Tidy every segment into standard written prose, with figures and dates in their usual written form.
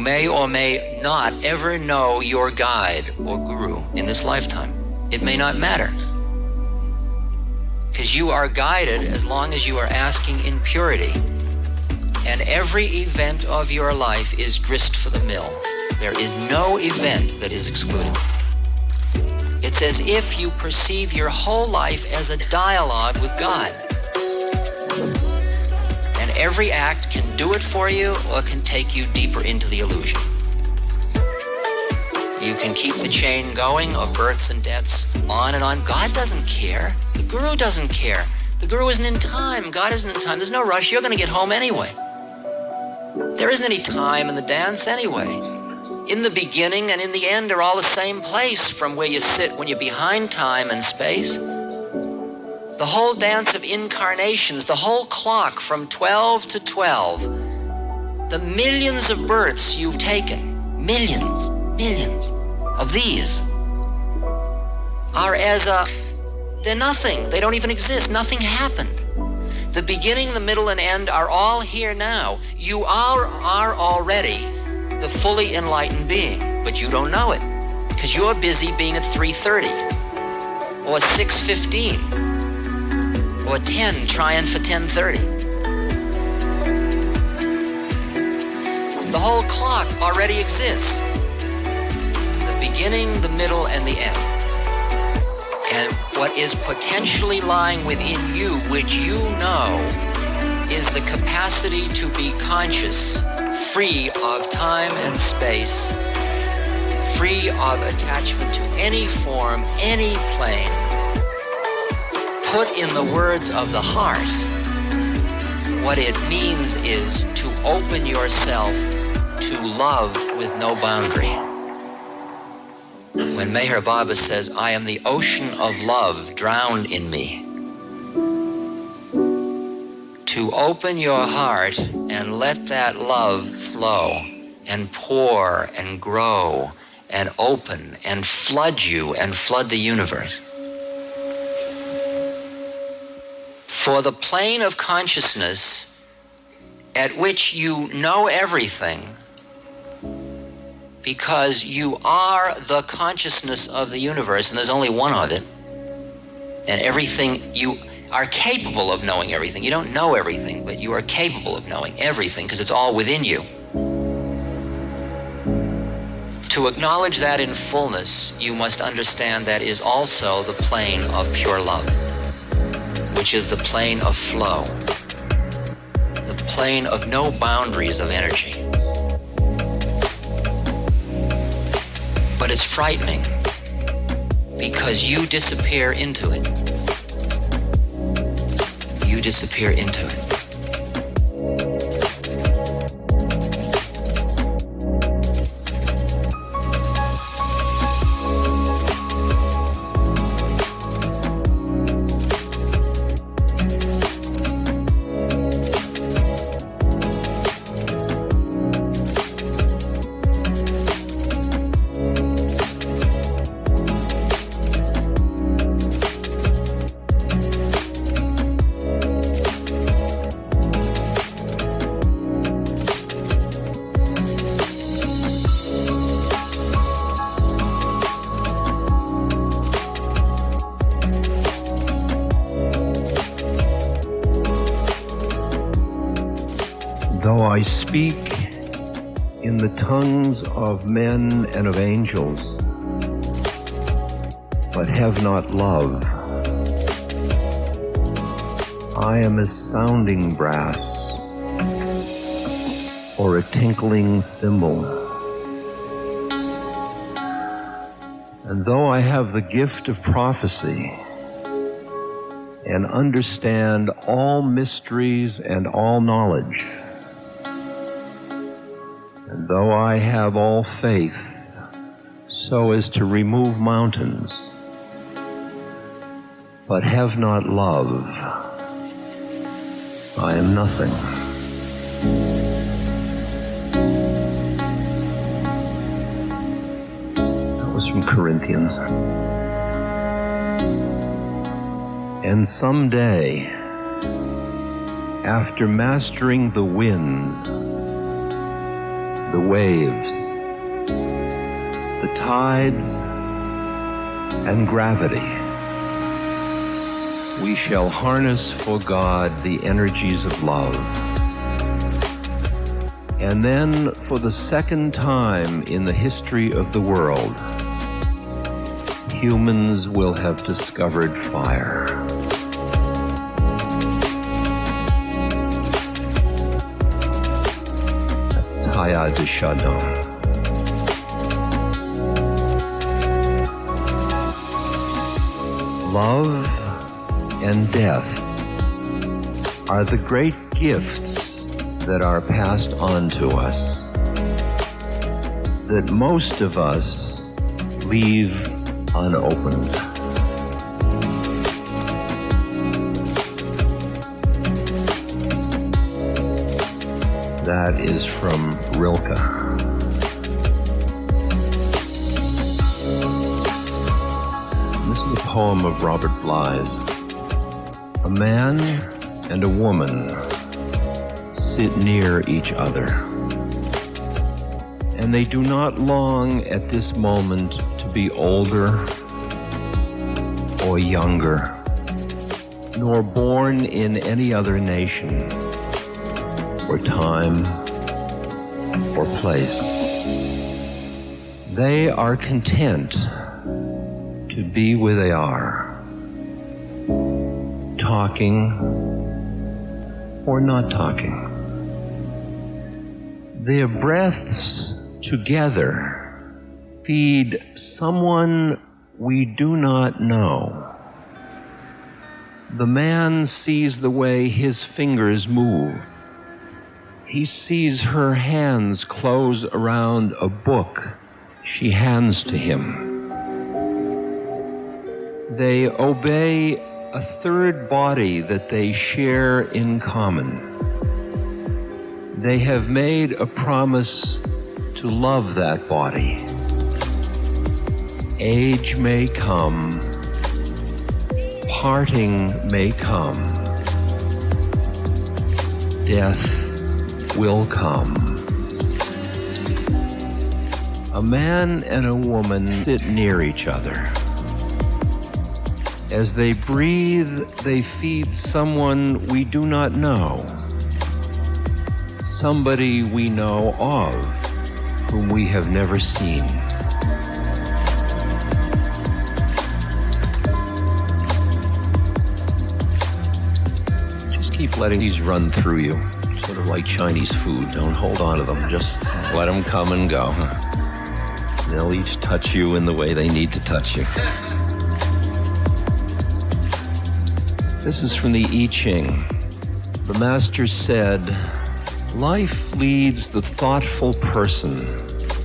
may or may not ever know your guide or guru in this lifetime. It may not matter. Because you are guided as long as you are asking in purity. And every event of your life is grist for the mill. There is no event that is excluded. It's as if you perceive your whole life as a dialogue with God. And every act can do it for you or can take you deeper into the illusion. You can keep the chain going of births and deaths on and on. God doesn't care. The guru doesn't care. The guru isn't in time. God isn't in time. There's no rush. You're going to get home anyway. There isn't any time in the dance anyway. In the beginning and in the end are all the same place from where you sit when you're behind time and space. The whole dance of incarnations, the whole clock from 12 to 12, the millions of births you've taken, millions of these are they're nothing. They don't even exist. Nothing happened. The beginning, the middle, and end are all here now. You are already the fully enlightened being, but you don't know it because you're busy being at 3:30 or 6:15 or 10, trying for 10:30. The whole clock already exists. The beginning, the middle, and the end. And what is potentially lying within you, which you know, is the capacity to be conscious, free of time and space, free of attachment to any form, any plane. Put in the words of the heart, what it means is to open yourself to love with no boundary. When Meher Baba says, I am the ocean of love drowned in me, to open your heart and let that love flow and pour and grow and open and flood you and flood the universe. For the plane of consciousness at which you know everything, because you are the consciousness of the universe, and there's only one of it, and everything, you are capable of knowing everything. You don't know everything, but you are capable of knowing everything because it's all within you. To acknowledge that in fullness, you must understand that is also the plane of pure love, which is the plane of flow, the plane of no boundaries of energy. But it's frightening because you disappear into it. You disappear into it. Though I speak in the tongues of men and of angels, but have not love, I am as sounding brass or a tinkling cymbal. And though I have the gift of prophecy and understand all mysteries and all knowledge, and though I have all faith so as to remove mountains, but have not love, I am nothing. That was from Corinthians. And someday, after mastering the winds, the waves, the tides, and gravity. We shall harness for God the energies of love. And then, for the second time in the history of the world, humans will have discovered fire. That's 𝒹𝒶𝓈𝓈. Love and death are the great gifts that are passed on to us, that most of us leave unopened. That is from Rilke. This is a poem of Robert Bly's. A man and a woman sit near each other, and they do not long at this moment to be older or younger, nor born in any other nation or time or place. They are content to be where they are, talking or not talking. Their breaths together feed someone we do not know. The man sees the way his fingers move. He sees her hands close around a book she hands to him. They obey a third body that they share in common. They have made a promise to love that body. Age may come, parting may come, death will come. A man and a woman sit near each other. As they breathe, they feed someone we do not know, somebody we know of, whom we have never seen. Just keep letting these run through you, sort of like Chinese food. Don't hold on to them, just let them come and go. They'll each touch you in the way they need to touch you. This is from the I Ching. The master said, "Life leads the thoughtful person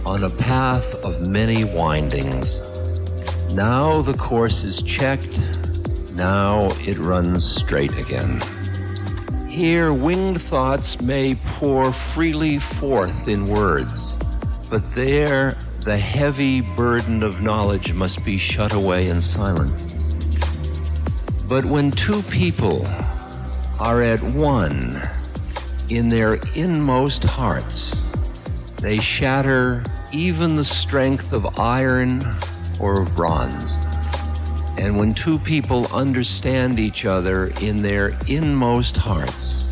on a path of many windings. Now the course is checked, now it runs straight again. Here winged thoughts may pour freely forth in words, but there the heavy burden of knowledge must be shut away in silence. But when two people are at one in their inmost hearts, they shatter even the strength of iron or of bronze. And when two people understand each other in their inmost hearts,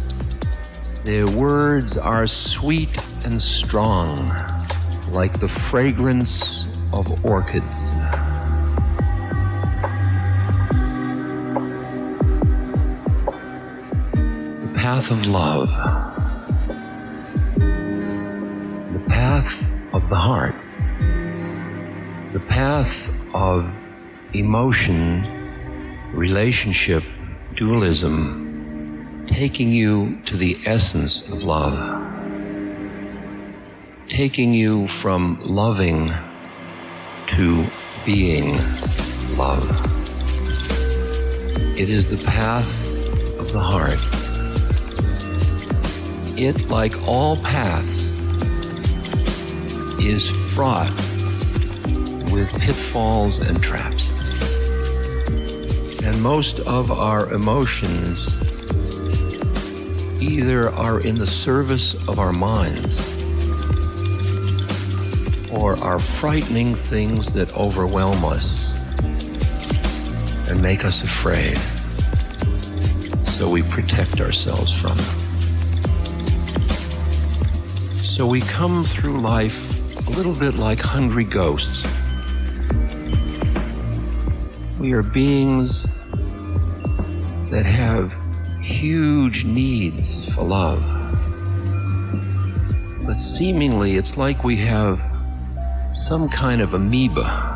their words are sweet and strong, like the fragrance of orchids." Path of love, the path of the heart, the path of emotion, relationship, dualism, taking you to the essence of love, taking you from loving to being love. It is the path of the heart. It, like all paths, is fraught with pitfalls and traps. And most of our emotions either are in the service of our minds or are frightening things that overwhelm us and make us afraid, so we protect ourselves from them. So we come through life a little bit like hungry ghosts. We are beings that have huge needs for love. But seemingly it's like we have some kind of amoeba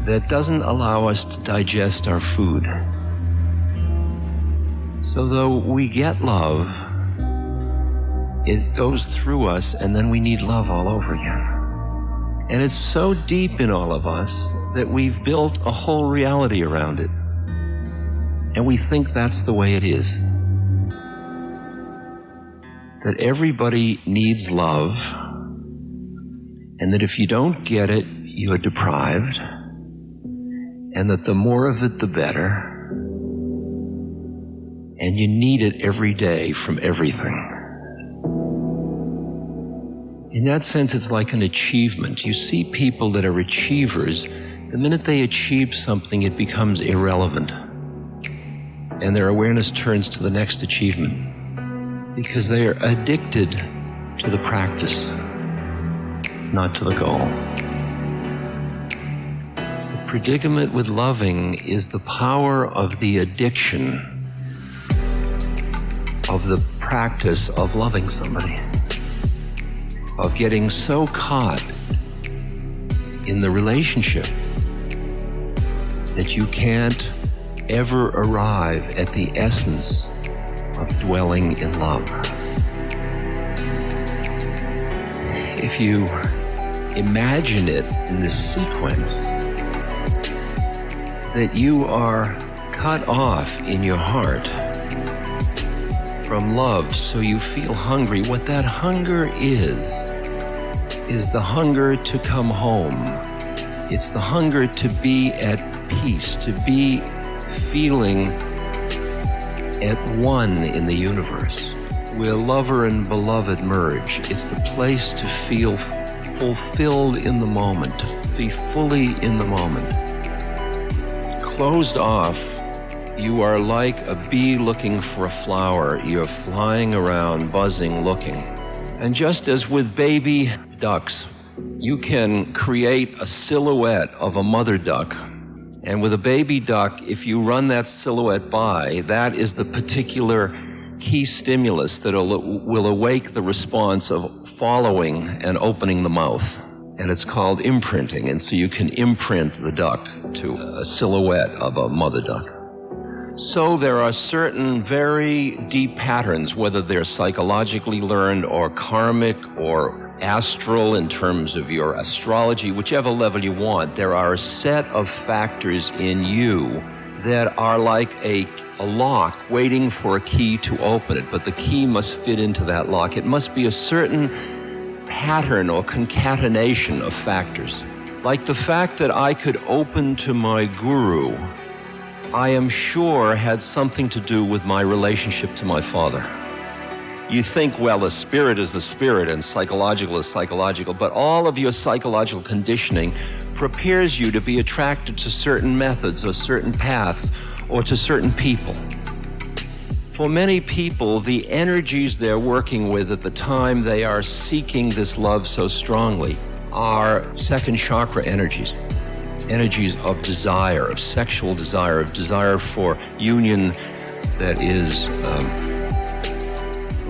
that doesn't allow us to digest our food. So though we get love, it goes through us and then we need love all over again. And it's so deep in all of us that we've built a whole reality around it. And we think that's the way it is. That everybody needs love, and that if you don't get it, you are deprived, and that the more of it, the better, and you need it every day from everything. In that sense, it's like an achievement. You see people that are achievers, the minute they achieve something, it becomes irrelevant. And their awareness turns to the next achievement, because they are addicted to the practice, not to the goal. The predicament with loving is the power of the addiction of the practice of loving somebody, of getting so caught in the relationship that you can't ever arrive at the essence of dwelling in love. If you imagine it in this sequence, that you are cut off in your heart from love, so you feel hungry. What that hunger is the hunger to come home. It's the hunger to be at peace, to be feeling at one in the universe, where lover and beloved merge. It's the place to feel fulfilled in the moment, to be fully in the moment. Closed off, you are like a bee looking for a flower. You're flying around, buzzing, looking. And just as with baby ducks, you can create a silhouette of a mother duck. And with a baby duck, if you run that silhouette by, that is the particular key stimulus that will awake the response of following and opening the mouth. And it's called imprinting. And so you can imprint the duck to a silhouette of a mother duck. So there are certain very deep patterns, whether they're psychologically learned or karmic or astral in terms of your astrology, whichever level you want. There are a set of factors in you that are like a lock waiting for a key to open it, but the key must fit into that lock. It must be a certain pattern or concatenation of factors. Like the fact that I could open to my guru, I am sure had something to do with my relationship to my father. You think, well, the spirit is the spirit and psychological is psychological, but all of your psychological conditioning prepares you to be attracted to certain methods or certain paths or to certain people. For many people, the energies they're working with at the time they are seeking this love so strongly are second chakra energies. Energies of desire, of sexual desire, of desire for union that is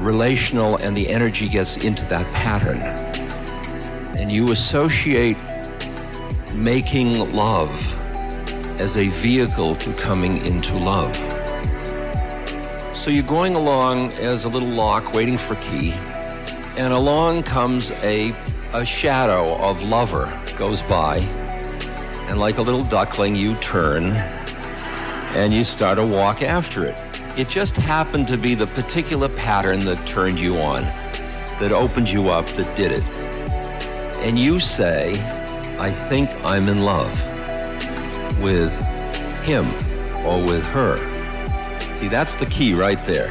relational, and the energy gets into that pattern. And you associate making love as a vehicle to coming into love. So you're going along as a little lock waiting for key, and along comes a shadow of lover goes by, and like a little duckling you turn and you start to walk after it. It just happened to be the particular pattern that turned you on, that opened you up, that did it. And you say, I think I'm in love with him or with her. See, that's the key right there.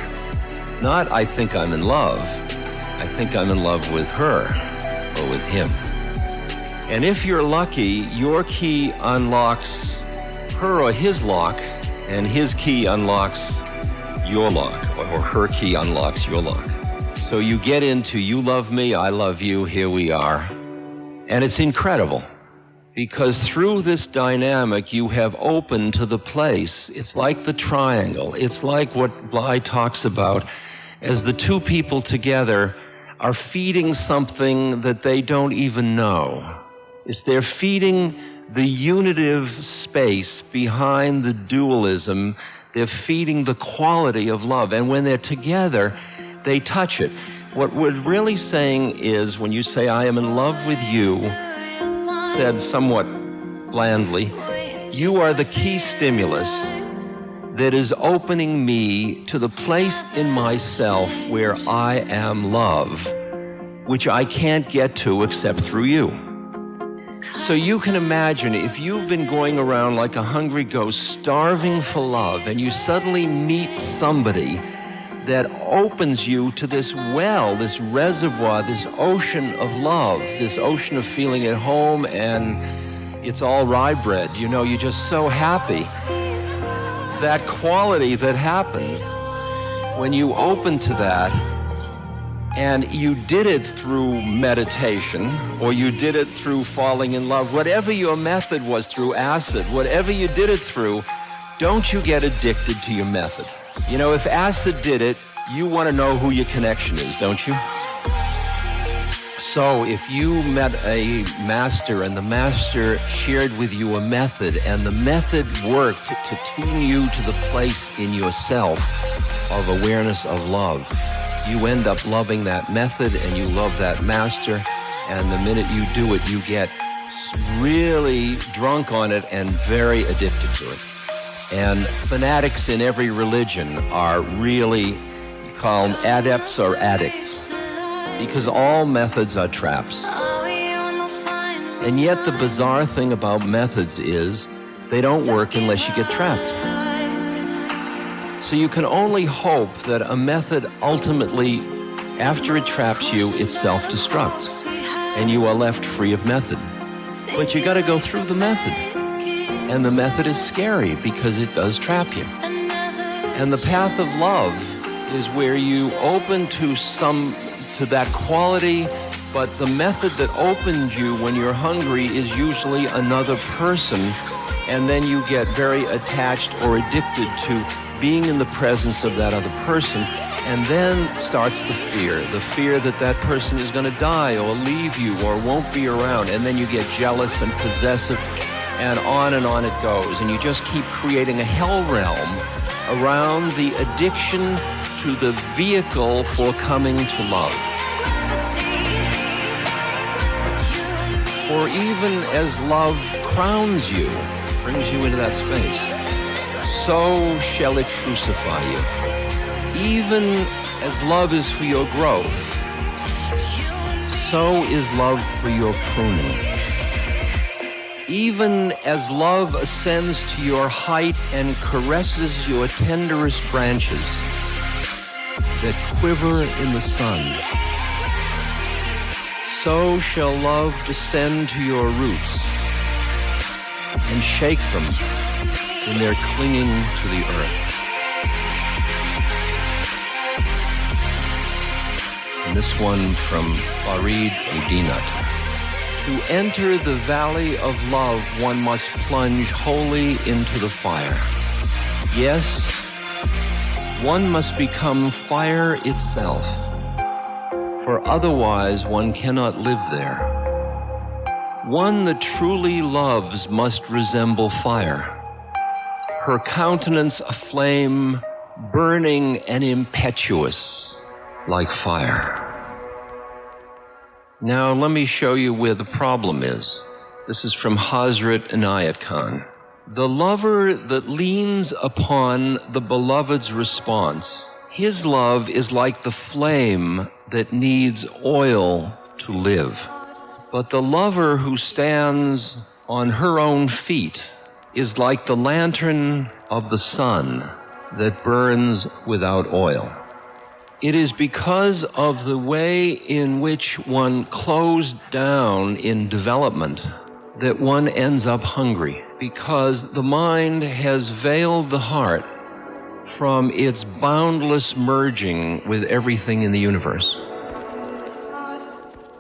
Not I think I'm in love. I think I'm in love with her or with him. And if you're lucky, your key unlocks her or his lock, and his key unlocks your lock, or her key unlocks your lock. So you get into you love me, I love you, here we are. And it's incredible, because through this dynamic you have opened to the place. It's like the triangle. It's like what Bly talks about as the two people together are feeding something that they don't even know. It's they're feeding the unitive space behind the dualism. They're feeding the quality of love. And when they're together, they touch it. What we're really saying is, when you say, I am in love with you, said somewhat blandly, you are the key stimulus that is opening me to the place in myself where I am love, which I can't get to except through you. So you can imagine if you've been going around like a hungry ghost, starving for love, and you suddenly meet somebody that opens you to this well, this reservoir, this ocean of love, this ocean of feeling at home, and it's all rye bread. You know, you're just so happy. That quality that happens when you open to that, and you did it through meditation, or you did it through falling in love, whatever your method was, through acid, whatever you did it through, don't you get addicted to your method. You know, if acid did it, you want to know who your connection is, don't you? So if you met a master and the master shared with you a method, and the method worked to tune you to the place in yourself of awareness of love, you end up loving that method and you love that master, and the minute you do it, you get really drunk on it and very addicted to it. And fanatics in every religion are really, you call them adepts or addicts, because all methods are traps. And yet the bizarre thing about methods is they don't work unless you get trapped. So you can only hope that a method ultimately, after it traps you, it self-destructs, and you are left free of method. But you got to go through the method. And the method is scary because it does trap you. And the path of love is where you open to that quality, but the method that opens you when you're hungry is usually another person, and then you get very attached or addicted to being in the presence of that other person, and then starts the fear that that person is going to die or leave you or won't be around, and then you get jealous and possessive, and on it goes, and you just keep creating a hell realm around the addiction to the vehicle for coming to love. For even as love crowns you, brings you into that space, so shall it crucify you. Even as love is for your growth, so is love for your pruning. Even as love ascends to your height and caresses your tenderest branches that quiver in the sun, so shall love descend to your roots and shake them when they're clinging to the earth. And this one from 𝒹𝒈𝓈𝓈. To enter the valley of love, one must plunge wholly into the fire. Yes, one must become fire itself, for otherwise one cannot live there. One that truly loves must resemble fire, her countenance a flame, burning and impetuous like fire. Now let me show you where the problem is. This is from Hazrat Inayat Khan. The lover that leans upon the beloved's response, his love is like the flame that needs oil to live. But the lover who stands on her own feet is like the lantern of the sun that burns without oil. It is because of the way in which one closed down in development that one ends up hungry, because the mind has veiled the heart from its boundless merging with everything in the universe.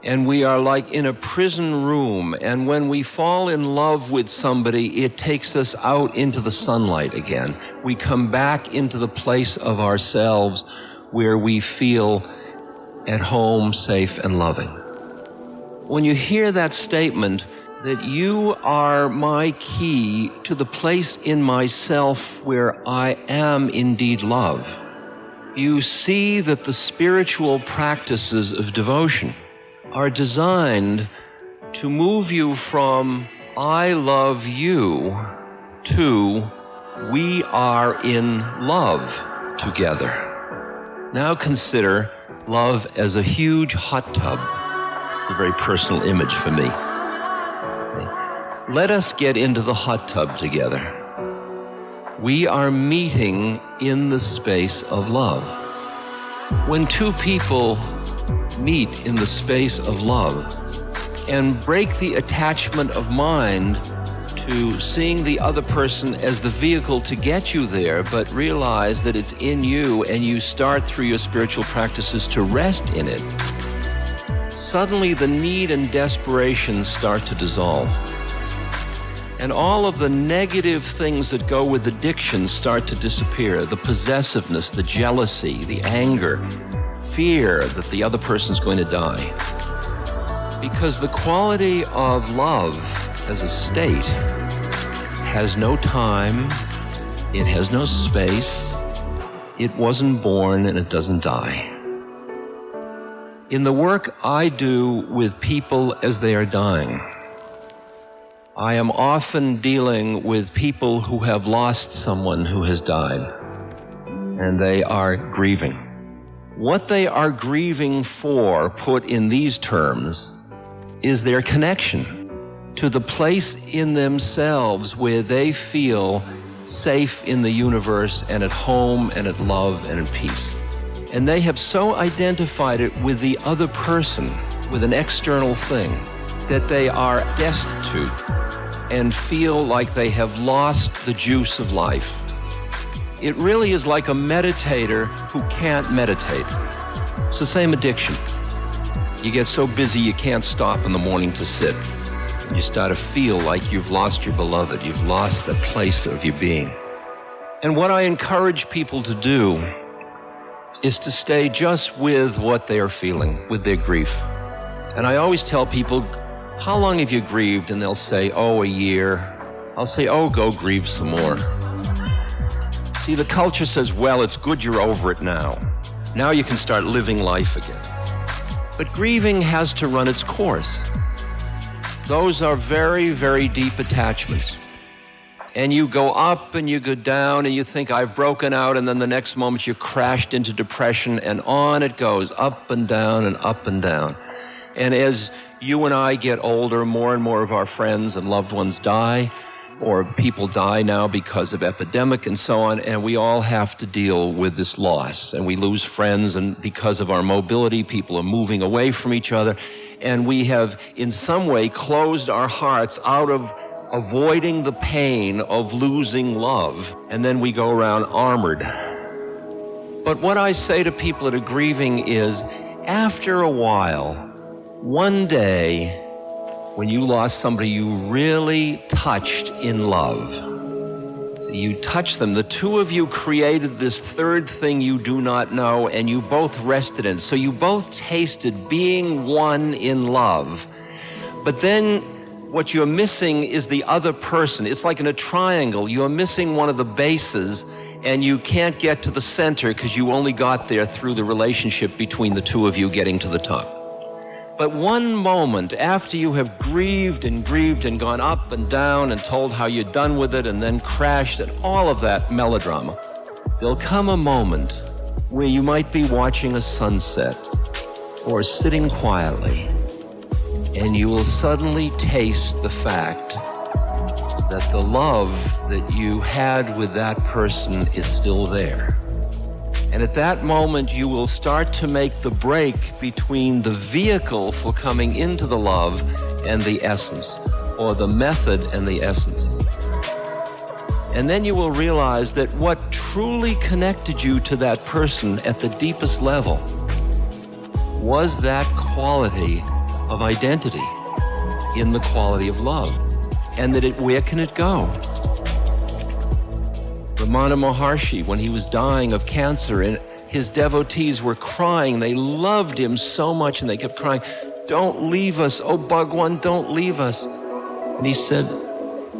And we are like in a prison room, and when we fall in love with somebody, it takes us out into the sunlight again. We come back into the place of ourselves where we feel at home, safe, and loving. When you hear that statement, that you are my key to the place in myself where I am indeed love, you see that the spiritual practices of devotion are designed to move you from I love you to we are in love together. Now consider love as a huge hot tub. It's a very personal image for me. Let us get into the hot tub together. We are meeting in the space of love. When two people meet in the space of love and break the attachment of mind to seeing the other person as the vehicle to get you there, but realize that it's in you and you start through your spiritual practices to rest in it, suddenly the need and desperation start to dissolve. And all of the negative things that go with addiction start to disappear. The possessiveness, the jealousy, the anger, fear that the other person's going to die. Because the quality of love as a state has no time, it has no space, it wasn't born, and it doesn't die. In the work I do with people as they are dying, I am often dealing with people who have lost someone who has died, and they are grieving. What they are grieving for, put in these terms, is their connection to the place in themselves where they feel safe in the universe and at home and at love and at peace. And they have so identified it with the other person, with an external thing, that they are destitute and feel like they have lost the juice of life. It really is like a meditator who can't meditate. It's the same addiction. You get so busy you can't stop in the morning to sit. You start to feel like you've lost your beloved. You've lost the place of your being. And what I encourage people to do is to stay just with what they are feeling, with their grief. And I always tell people, how long have you grieved? And they'll say, oh, a year. I'll say, oh, go grieve some more. See, the culture says, well, it's good you're over it now. Now you can start living life again. But grieving has to run its course. Those are very, very deep attachments. And you go up and you go down and you think, I've broken out, and then the next moment you crashed into depression, and on it goes, up and down and up and down. And as you and I get older, more and more of our friends and loved ones die, or people die now because of epidemic and so on, and we all have to deal with this loss. And we lose friends, and because of our mobility, people are moving away from each other. And we have, in some way, closed our hearts out of avoiding the pain of losing love. And then we go around armored. But what I say to people that are grieving is, after a while, one day, when you lost somebody you really touched in love, so you touched them, the two of you created this third thing you do not know, and you both rested in it. So you both tasted being one in love. But then what you're missing is the other person. It's like in a triangle. You're missing one of the bases, and you can't get to the center because you only got there through the relationship between the two of you getting to the top. But one moment after you have grieved and gone up and down and told how you're done with it and then crashed and all of that melodrama, there'll come a moment where you might be watching a sunset or sitting quietly, and you will suddenly taste the fact that the love that you had with that person is still there. And at that moment, you will start to make the break between the vehicle for coming into the love and the essence, or the method and the essence. And then you will realize that what truly connected you to that person at the deepest level was that quality of identity in the quality of love. And that where can it go? Ramana Maharshi, when he was dying of cancer, and his devotees were crying, they loved him so much, and they kept crying, "Don't leave us, oh Bhagwan, don't leave us." And he said,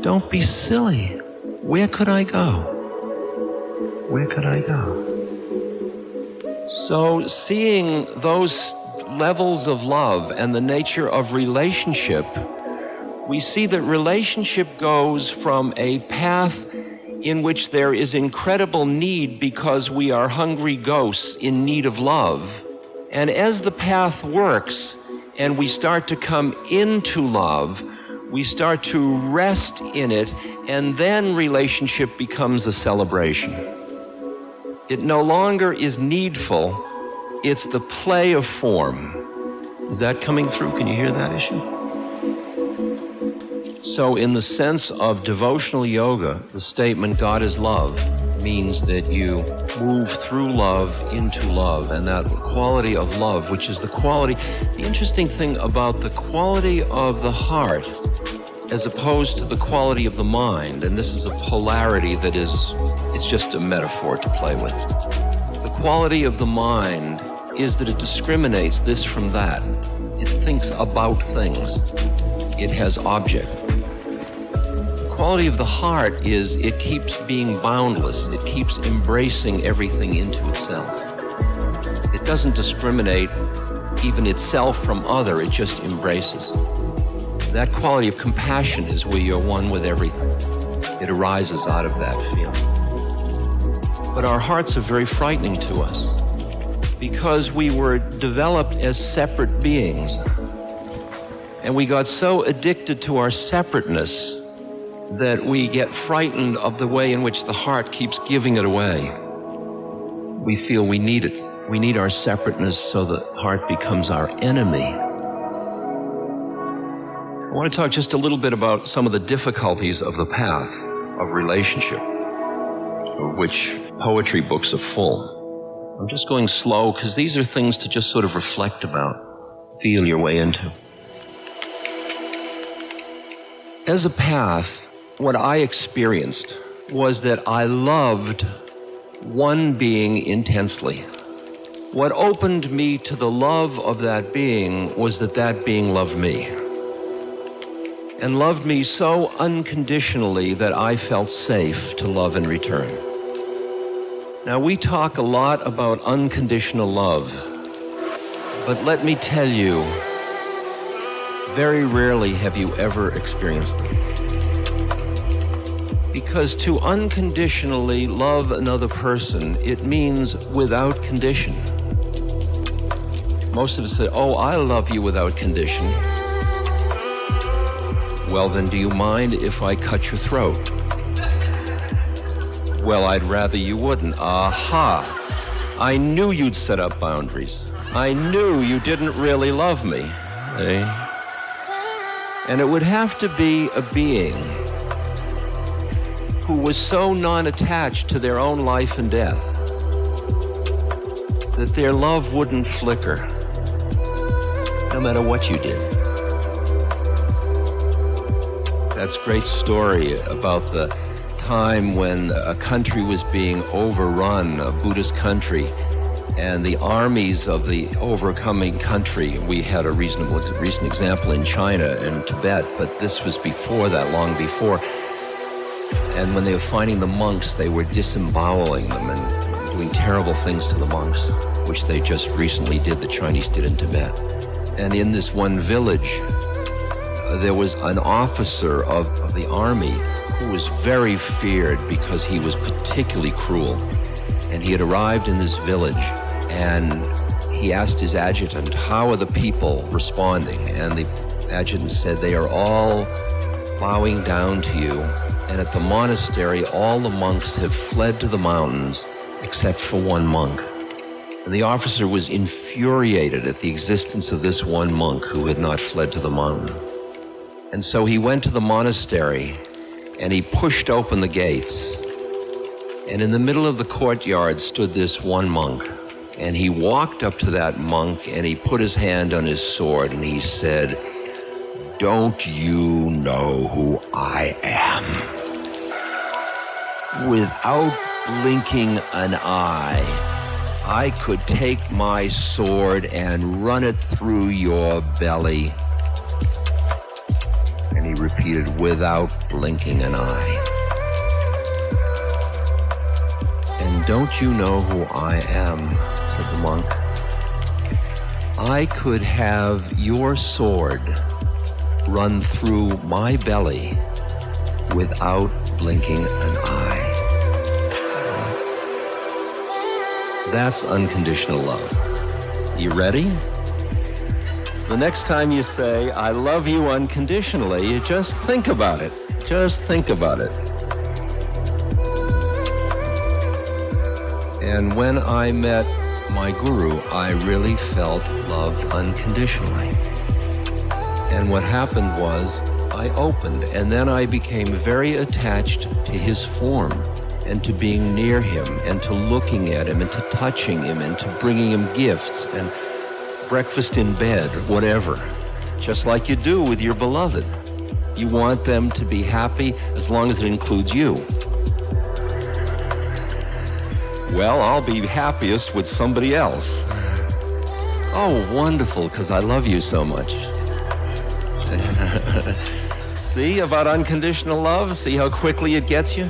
"Don't be silly. Where could I go? Where could I go?" So seeing those levels of love and the nature of relationship, we see that relationship goes from a path in which there is incredible need because we are hungry ghosts in need of love. And as the path works and we start to come into love, we start to rest in it, and then relationship becomes a celebration. It no longer is needful, it's the play of form. Is that coming through? Can you hear that issue? So in the sense of devotional yoga, the statement God is love means that you move through love into love, and that quality of love, which is the quality, the interesting thing about the quality of the heart as opposed to the quality of the mind, and this is a polarity that is, it's just a metaphor to play with. The quality of the mind is that it discriminates this from that. It thinks about things. It has object. The quality of the heart is it keeps being boundless. It keeps embracing everything into itself. It doesn't discriminate even itself from other. It just embraces. That quality of compassion is where you're one with everything. It arises out of that feeling. But our hearts are very frightening to us because we were developed as separate beings. And we got so addicted to our separateness that we get frightened of the way in which the heart keeps giving it away. We feel we need it. We need our separateness so the heart becomes our enemy. I want to talk just a little bit about some of the difficulties of the path of relationship, of which poetry books are full. I'm just going slow because these are things to just sort of reflect about, feel your way into. As a path, what I experienced was that I loved one being intensely. What opened me to the love of that being was that that being loved me. And loved me so unconditionally that I felt safe to love in return. Now, we talk a lot about unconditional love, but let me tell you, very rarely have you ever experienced it. Because to unconditionally love another person, it means without condition. Most of us say, "Oh, I love you without condition." Well, then do you mind if I cut your throat? Well, I'd rather you wouldn't. Aha! I knew you'd set up boundaries. I knew you didn't really love me. Eh? And it would have to be a being who was so non-attached to their own life and death that their love wouldn't flicker, no matter what you did. That's a great story about the time when a country was being overrun, a Buddhist country, and the armies of the overcoming country, we had a recent example in China and Tibet, but this was before that, long before. And when they were finding the monks, they were disemboweling them and doing terrible things to the monks, which they just recently did, the Chinese did in Tibet. And in this one village, there was an officer of the army who was very feared because he was particularly cruel. And he had arrived in this village, and he asked his adjutant, "How are the people responding?" And the adjutant said, "They are all bowing down to you. And at the monastery, all the monks have fled to the mountains, except for one monk. And the officer was infuriated at the existence of this one monk who had not fled to the mountain. And so he went to the monastery and he pushed open the gates. And in the middle of the courtyard stood this one monk. And he walked up to that monk and he put his hand on his sword and he said, "Don't you know who I am?" Without blinking an eye, I could take my sword and run it through your belly. And he repeated, "Without blinking an eye." "And don't you know who I am?" said the monk. "I could have your sword run through my belly without blinking an eye." That's unconditional love. You ready? The next time you say, "I love you unconditionally," you just think about it. Just think about it. And when I met my guru, I really felt love unconditionally. And what happened was, I opened, and then I became very attached to his form, and to being near him, and to looking at him, and to touching him, and to bringing him gifts, and breakfast in bed, whatever. Just like you do with your beloved. You want them to be happy as long as it includes you. Well, I'll be happiest with somebody else. Oh, wonderful, because I love you so much. See about unconditional love? See how quickly it gets you?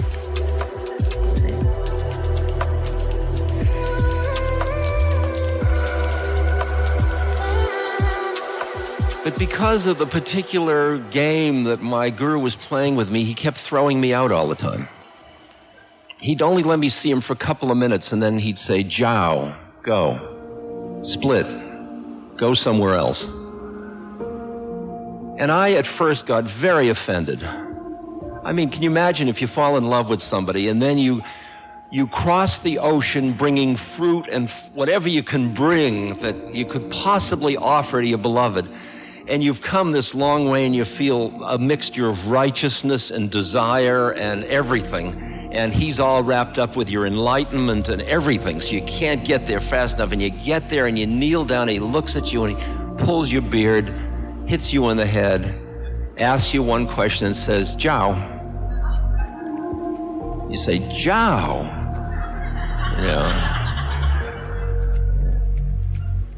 But because of the particular game that my guru was playing with me, he kept throwing me out all the time. He'd only let me see him for a couple of minutes, and then he'd say, "Jiao, go. Split. Go somewhere else." And I, at first, got very offended. I mean, can you imagine if you fall in love with somebody, and then you cross the ocean bringing fruit and whatever you can bring that you could possibly offer to your beloved, and you've come this long way and you feel a mixture of righteousness and desire and everything, and he's all wrapped up with your enlightenment and everything, so you can't get there fast enough, and you get there and you kneel down and he looks at you and he pulls your beard, hits you in the head, asks you one question and says, "Jiao." You say, "Jiao." Yeah.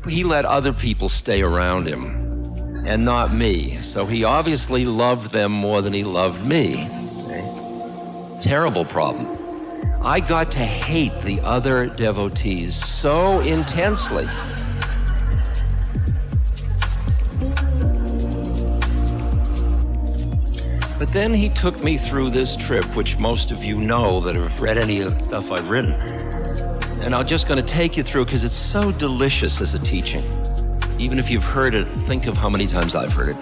He let other people stay around him and not me. So he obviously loved them more than he loved me. Okay? Terrible problem. I got to hate the other devotees so intensely. But then he took me through this trip, which most of you know that have read any of the stuff I've written. And I'm just going to take you through because it's so delicious as a teaching. Even if you've heard it, think of how many times I've heard it.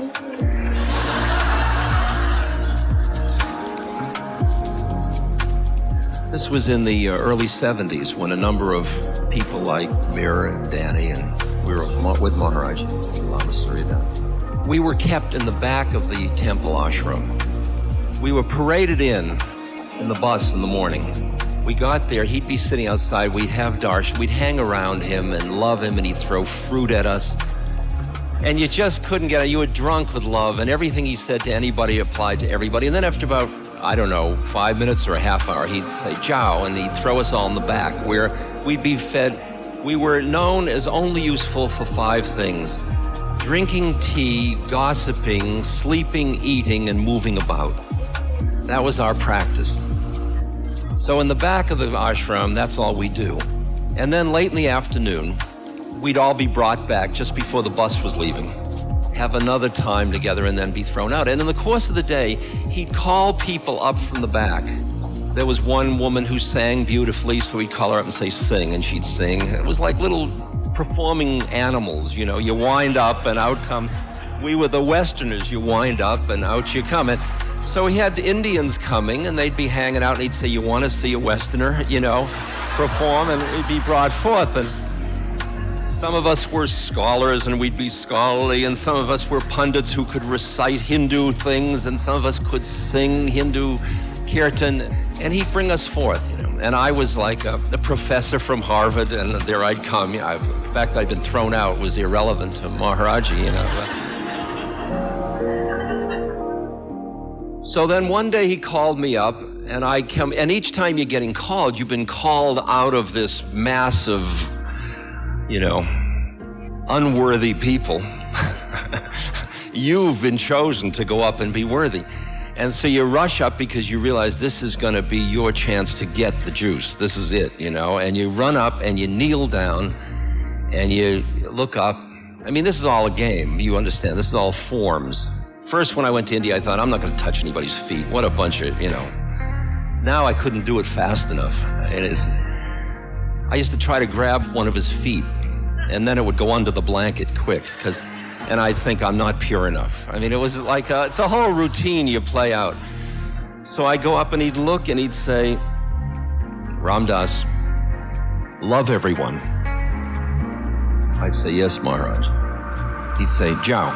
This was in the early 70s when a number of people like Meera and Danny, and we were with Maharaj, Lama Surya. We were kept in the back of the temple ashram. We were paraded in the bus in the morning. We got there, he'd be sitting outside, we'd have darshan, we'd hang around him and love him, and he'd throw fruit at us. And you just couldn't get it. You were drunk with love, and everything he said to anybody applied to everybody. And then after about, 5 minutes or a half hour, he'd say, "Jiao," and he'd throw us all in the back where we'd be fed. We were known as only useful for 5 things: drinking tea, gossiping, sleeping, eating, and moving about. That was our practice. So in the back of the ashram, that's all we do. And then late in the afternoon, we'd all be brought back just before the bus was leaving, have another time together, and then be thrown out. And in the course of the day, he'd call people up from the back. There was one woman who sang beautifully, so he'd call her up and say, "Sing," and she'd sing. It was like little performing animals, you know. You wind up and out come. We were the Westerners. You wind up and out you come. And So he had the Indians coming, and they'd be hanging out, and he'd say, you want to see a Westerner, perform? And we'd be brought forth. And some of us were scholars, and we'd be scholarly, and some of us were pundits who could recite Hindu things, and some of us could sing Hindu kirtan, and he'd bring us forth, And I was like a professor from Harvard, and there I'd come. The fact I'd been thrown out was irrelevant to Maharaji, So then one day he called me up, and I come, and each time you're getting called, you've been called out of this mass of, unworthy people. You've been chosen to go up and be worthy. And so you rush up because you realize this is going to be your chance to get the juice. This is it, and you run up and you kneel down and you look up. I mean, this is all a game. You understand. This is all forms. First, when I went to India, I thought, I'm not going to touch anybody's feet. What a bunch of, Now I couldn't do it fast enough. I used to try to grab one of his feet, and then it would go under the blanket quick, and I'd think I'm not pure enough. I mean, it was like, it's a whole routine you play out. So I go up and he'd look and he'd say, Ram Dass, love everyone. I'd say, yes, Maharaj. He'd say, Jao.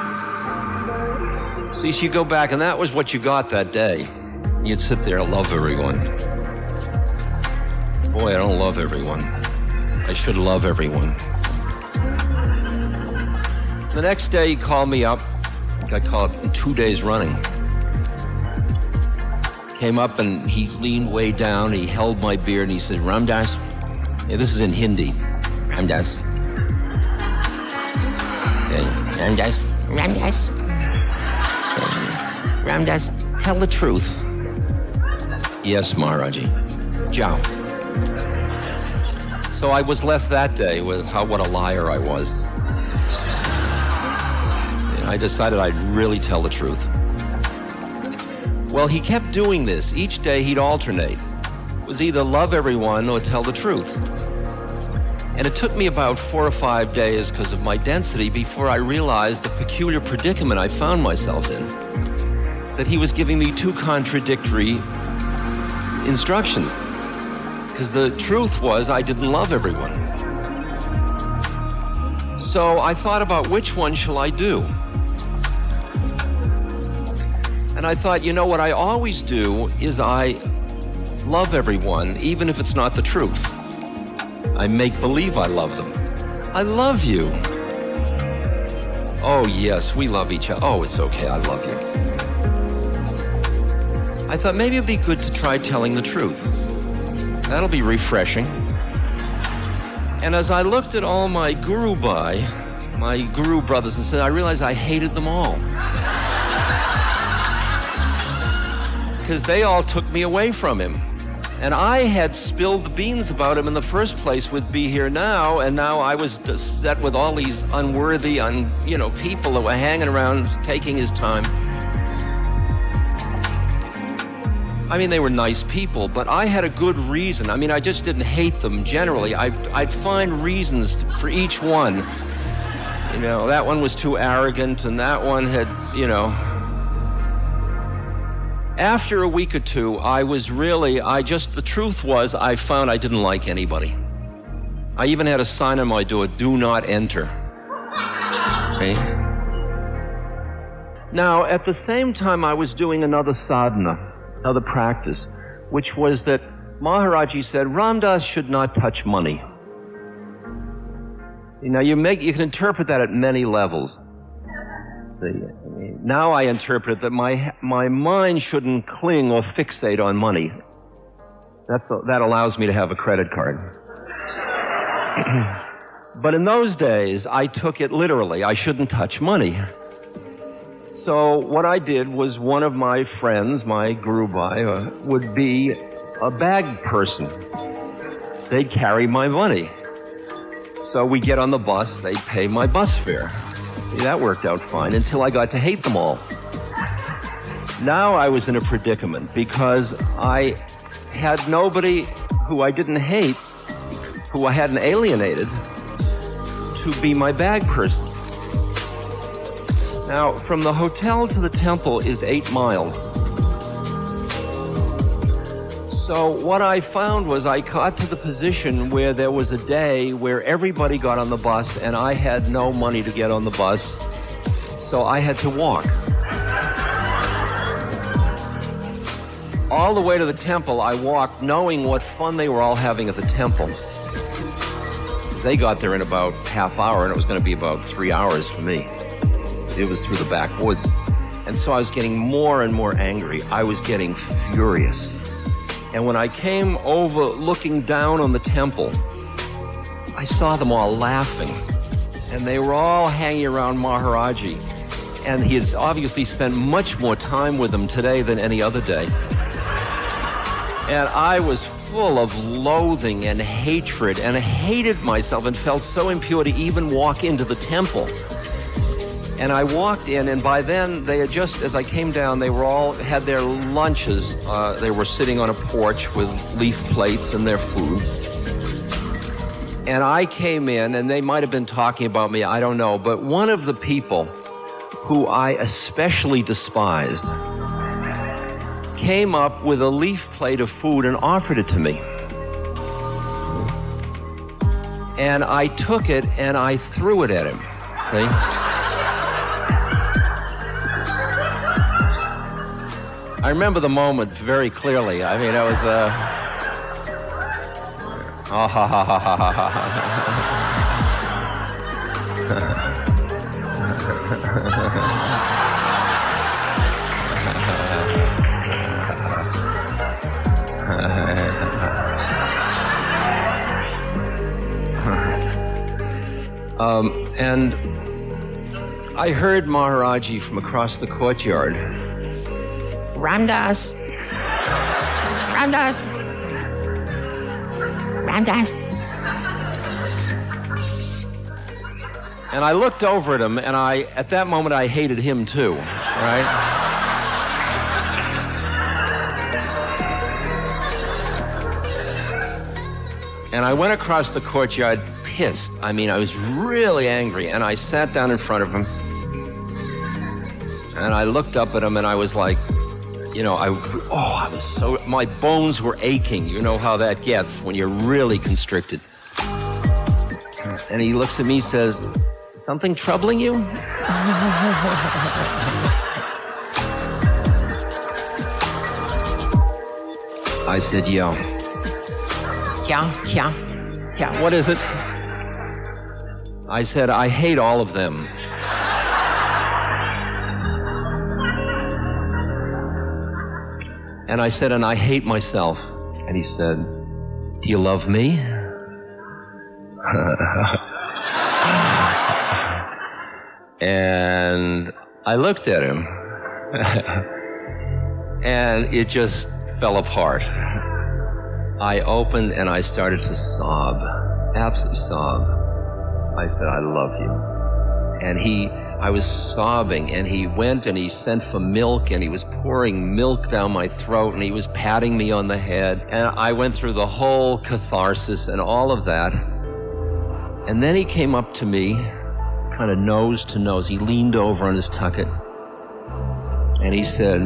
See, so you go back, and that was what you got that day. You'd sit there, love everyone. Boy, I don't love everyone. I should love everyone. The next day, he called me up. I think I called him 2 days running. Came up, and he leaned way down. He held my beard, and he said, Ram Dass. Yeah, this is in Hindi. Ram Dass. Okay. Ram Dass. Ram Dass. Ram Dass, tell the truth. Yes, Maharaji. Jao. So I was left that day with what a liar I was. I decided I'd really tell the truth. Well, he kept doing this. Each day he'd alternate. It was either love everyone or tell the truth. And it took me about 4 or 5 days because of my density before I realized the peculiar predicament I found myself in. That he was giving me two contradictory instructions. Because the truth was I didn't love everyone. So I thought about which one shall I do? And I thought, what I always do is I love everyone, even if it's not the truth. I make believe I love them. I love you. Oh, yes, we love each other. Oh, it's okay, I love you. I thought maybe it'd be good to try telling the truth. That'll be refreshing. And as I looked at all my guru brothers and said, I realized I hated them all. Because they all took me away from him. And I had spilled the beans about him in the first place with Be Here Now, and now I was set with all these unworthy, people that were hanging around taking his time. I mean, they were nice people, but I had a good reason. I mean, I just didn't hate them generally. I'd find reasons for each one. That one was too arrogant, and that one had, After a week or two, the truth was I found I didn't like anybody. I even had a sign on my door, do not enter. Okay? Now, at the same time, I was doing another sadhana, another practice, which was that Maharaji said, Ram Dass should not touch money. Now, you can interpret that at many levels. Now I interpret that my mind shouldn't cling or fixate on money. That allows me to have a credit card. But in those days, I took it literally. I shouldn't touch money. So what I did was one of my friends, my guru would be a bag person. They'd carry my money. So we get on the bus, they'd pay my bus fare. That worked out fine until I got to hate them all. Now I was in a predicament because I had nobody who I didn't hate, who I hadn't alienated, to be my bag person. Now, from the hotel to the temple is 8 miles. So what I found was I got to the position where there was a day where everybody got on the bus and I had no money to get on the bus, so I had to walk. All the way to the temple, I walked knowing what fun they were all having at the temple. They got there in about half hour, and it was going to be about 3 hours for me. It was through the backwoods. And so I was getting more and more angry. I was getting furious. And when I came over looking down on the temple, I saw them all laughing. And they were all hanging around Maharaji. And he has obviously spent much more time with them today than any other day. And I was full of loathing and hatred, and I hated myself and felt so impure to even walk into the temple. And I walked in, and by then, they had just, as I came down, they were all, had their lunches. They were sitting on a porch with leaf plates and their food. And I came in, and they might have been talking about me, I don't know, but one of the people who I especially despised came up with a leaf plate of food and offered it to me. And I took it and I threw it at him. See? I remember the moment very clearly. I mean, it was oh, ha, ha, ha, ha, ha, and I heard Maharaji from across the courtyard. Ramdas. Ramdas. Ramdas. And I looked over at him, and at that moment, I hated him too, right? And I went across the courtyard pissed. I mean, I was really angry, and I sat down in front of him, and I looked up at him, and I was like, you know, I was so, my bones were aching. You know how that gets when you're really constricted. And he looks at me, says, "Something troubling you?" I said, "Yeah." Yeah. "What is it?" I said, "I hate all of them." And I said, "And I hate myself." And he said, "Do you love me?" And I looked at him, and it just fell apart. I opened and I started to sob, absolutely sob. I said, "I love you." And I was sobbing, and he went and he sent for milk, and he was pouring milk down my throat, and he was patting me on the head, and I went through the whole catharsis and all of that. And then he came up to me, kind of nose to nose. He leaned over on his tucket, and he said,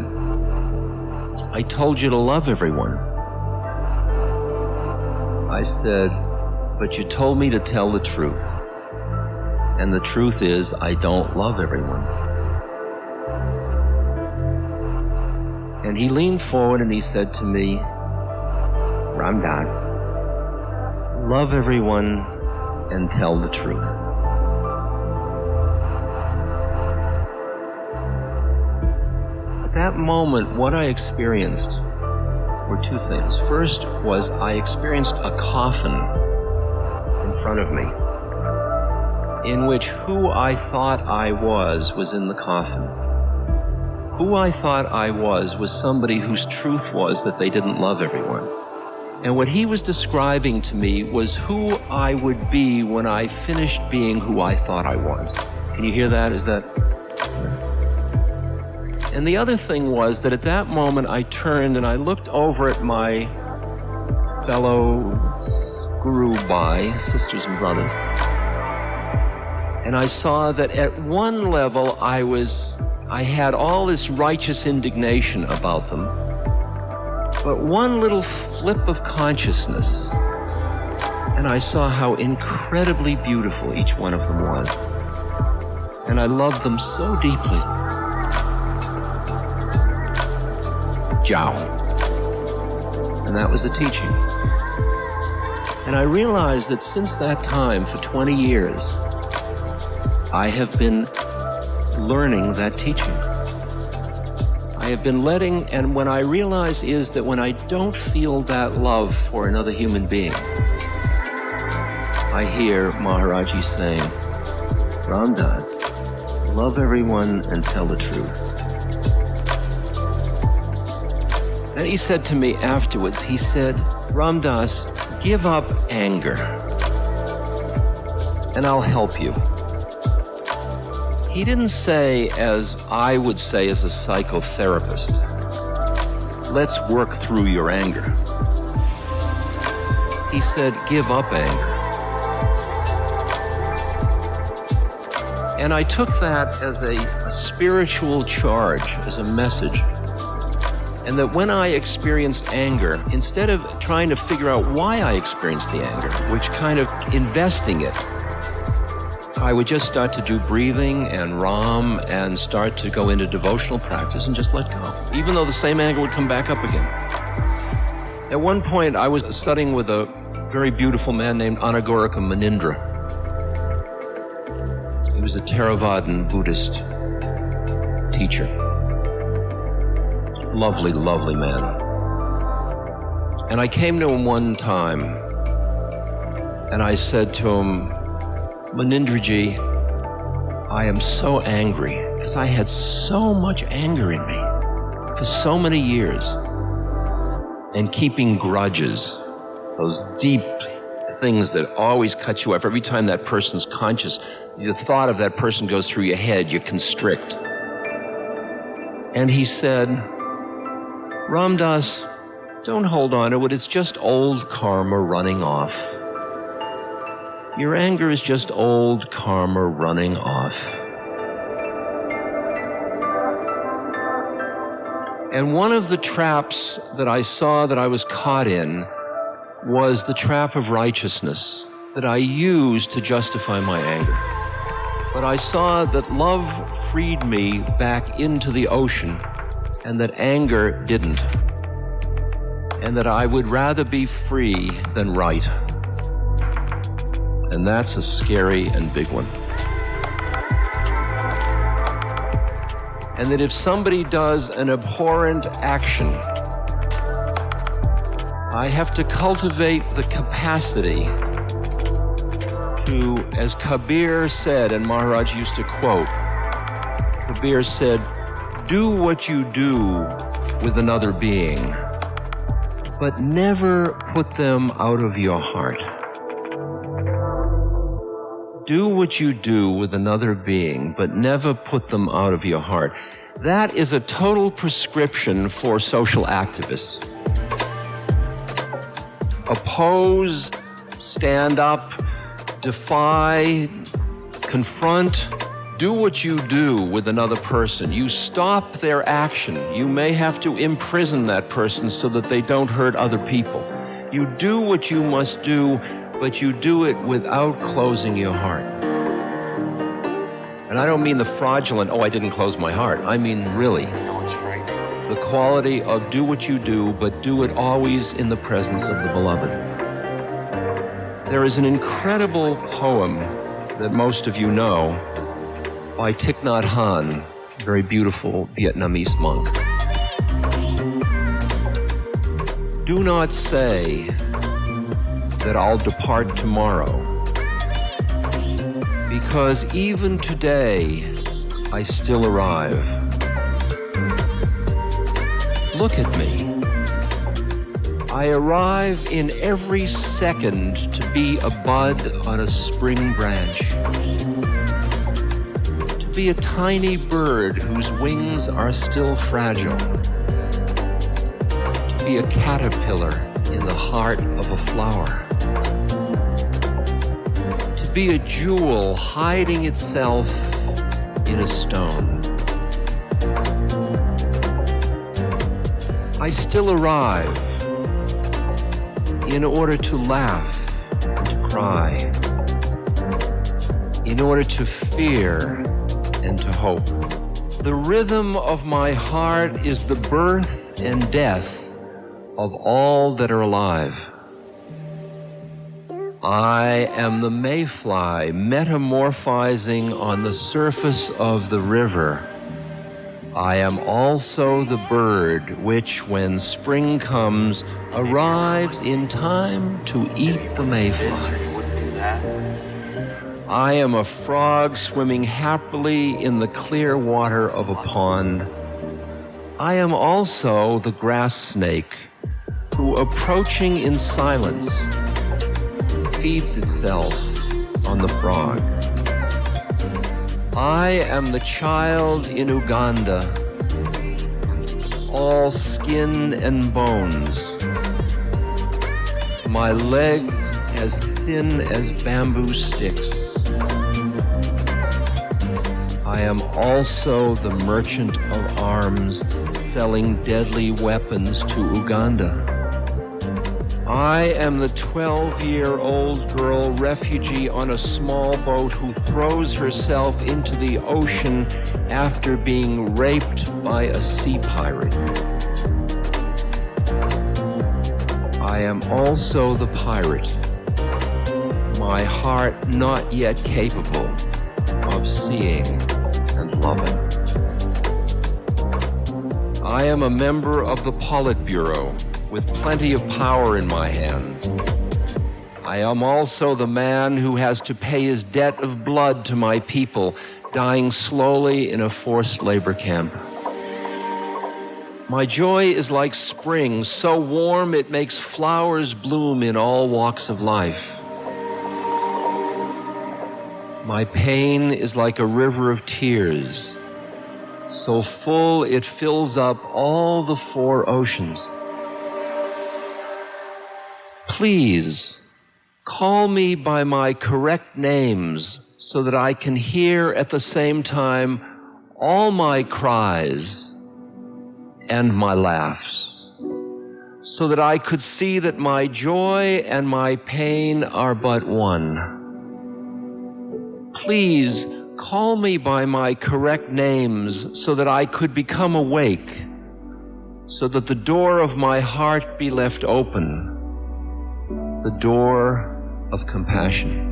"I told you to love everyone." I said, "But you told me to tell the truth. And the truth is, I don't love everyone." And he leaned forward and he said to me, "Ramdas, love everyone and tell the truth." At that moment, what I experienced were two things. First was I experienced a coffin in front of me, in which who I thought I was in the coffin. Who I thought I was somebody whose truth was that they didn't love everyone. And what he was describing to me was who I would be when I finished being who I thought I was. Can you hear that? Is that... And the other thing was that at that moment I turned and I looked over at my fellow Guru Bai, sisters and brothers, and I saw that at one level I had all this righteous indignation about them, but one little flip of consciousness, and I saw how incredibly beautiful each one of them was. And I loved them so deeply. Jiao. And that was the teaching. And I realized that since that time, for 20 years, I have been learning that teaching. I have been letting, and when I realize is that when I don't feel that love for another human being, I hear Maharaji saying, Ram Dass, love everyone and tell the truth. And he said to me afterwards, he said, Ram Dass, give up anger, and I'll help you. He didn't say, as I would say as a psychotherapist, let's work through your anger. He said, give up anger. And I took that as a spiritual charge, as a message. And that when I experienced anger, instead of trying to figure out why I experienced the anger, which kind of investing it, I would just start to do breathing and Ram and start to go into devotional practice and just let go, even though the same anger would come back up again. At one point, I was studying with a very beautiful man named Anagorika Munindra. He was a Theravadan Buddhist teacher. Lovely, lovely man. And I came to him one time, and I said to him, Munindraji, I am so angry, because I had so much anger in me for so many years. And keeping grudges, those deep things that always cut you up. Every time that person's conscious, the thought of that person goes through your head, you constrict. And he said, Ram Dass, don't hold on to it. It's just old karma running off. Your anger is just old karma running off. And one of the traps that I saw that I was caught in was the trap of righteousness that I used to justify my anger. But I saw that love freed me back into the ocean, and that anger didn't. And that I would rather be free than right. And that's a scary and big one. And that if somebody does an abhorrent action, I have to cultivate the capacity to, as Kabir said, and Maharaj used to quote, Kabir said, do what you do with another being, but never put them out of your heart. Do what you do with another being, but never put them out of your heart. That is a total prescription for social activists. Oppose, stand up, defy, confront. Do what you do with another person. You stop their action. You may have to imprison that person so that they don't hurt other people. You do what you must do, but you do it without closing your heart. And I don't mean the fraudulent, I didn't close my heart. I mean really. The quality of do what you do, but do it always in the presence of the beloved. There is an incredible poem that most of you know by Thich Nhat Hanh, a very beautiful Vietnamese monk. Do not say that I'll depart tomorrow, because even today I still arrive. Look at me. I arrive in every second to be a bud on a spring branch, to be a tiny bird whose wings are still fragile, to be a caterpillar in the heart of a flower, to be a jewel hiding itself in a stone. I still arrive in order to laugh and to cry, in order to fear and to hope. The rhythm of my heart is the birth and death of all that are alive. I am the mayfly metamorphizing on the surface of the river. I am also the bird which, when spring comes, arrives in time to eat the mayfly. I am a frog swimming happily in the clear water of a pond. I am also the grass snake who, approaching in silence, feeds itself on the frog. I am the child in Uganda, all skin and bones, my legs as thin as bamboo sticks. I am also the merchant of arms selling deadly weapons to Uganda. I am the 12-year-old girl refugee on a small boat who throws herself into the ocean after being raped by a sea pirate. I am also the pirate, my heart not yet capable of seeing and loving. I am a member of the Politburo, with plenty of power in my hand. I am also the man who has to pay his debt of blood to my people, dying slowly in a forced labor camp. My joy is like spring, so warm it makes flowers bloom in all walks of life. My pain is like a river of tears, so full it fills up all the four oceans. Please, call me by my correct names so that I can hear at the same time all my cries and my laughs, so that I could see that my joy and my pain are but one. Please, call me by my correct names so that I could become awake, so that the door of my heart be left open, the door of compassion.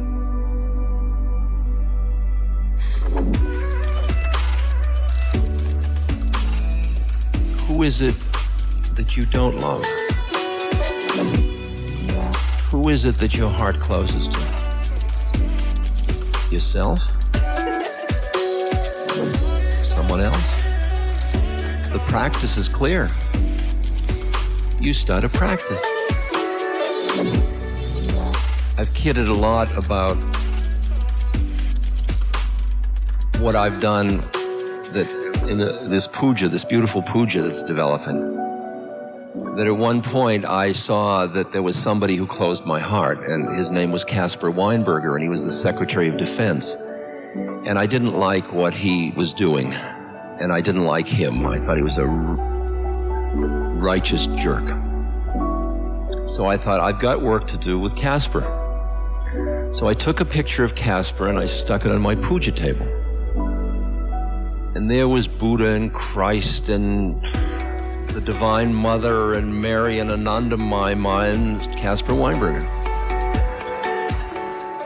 Who is it that you don't love? Who is it that your heart closes to? Yourself? Someone else? The practice is clear. You start a practice. I've kidded a lot about what I've done that in this puja, this beautiful puja that's developing. That at one point I saw that there was somebody who closed my heart, and his name was Caspar Weinberger, and he was the Secretary of Defense. And I didn't like what he was doing, and I didn't like him. I thought he was a righteous jerk. So I thought, I've got work to do with Caspar. So I took a picture of Caspar and I stuck it on my puja table. And there was Buddha and Christ and the Divine Mother and Mary and Anandamai and Caspar Weinberger.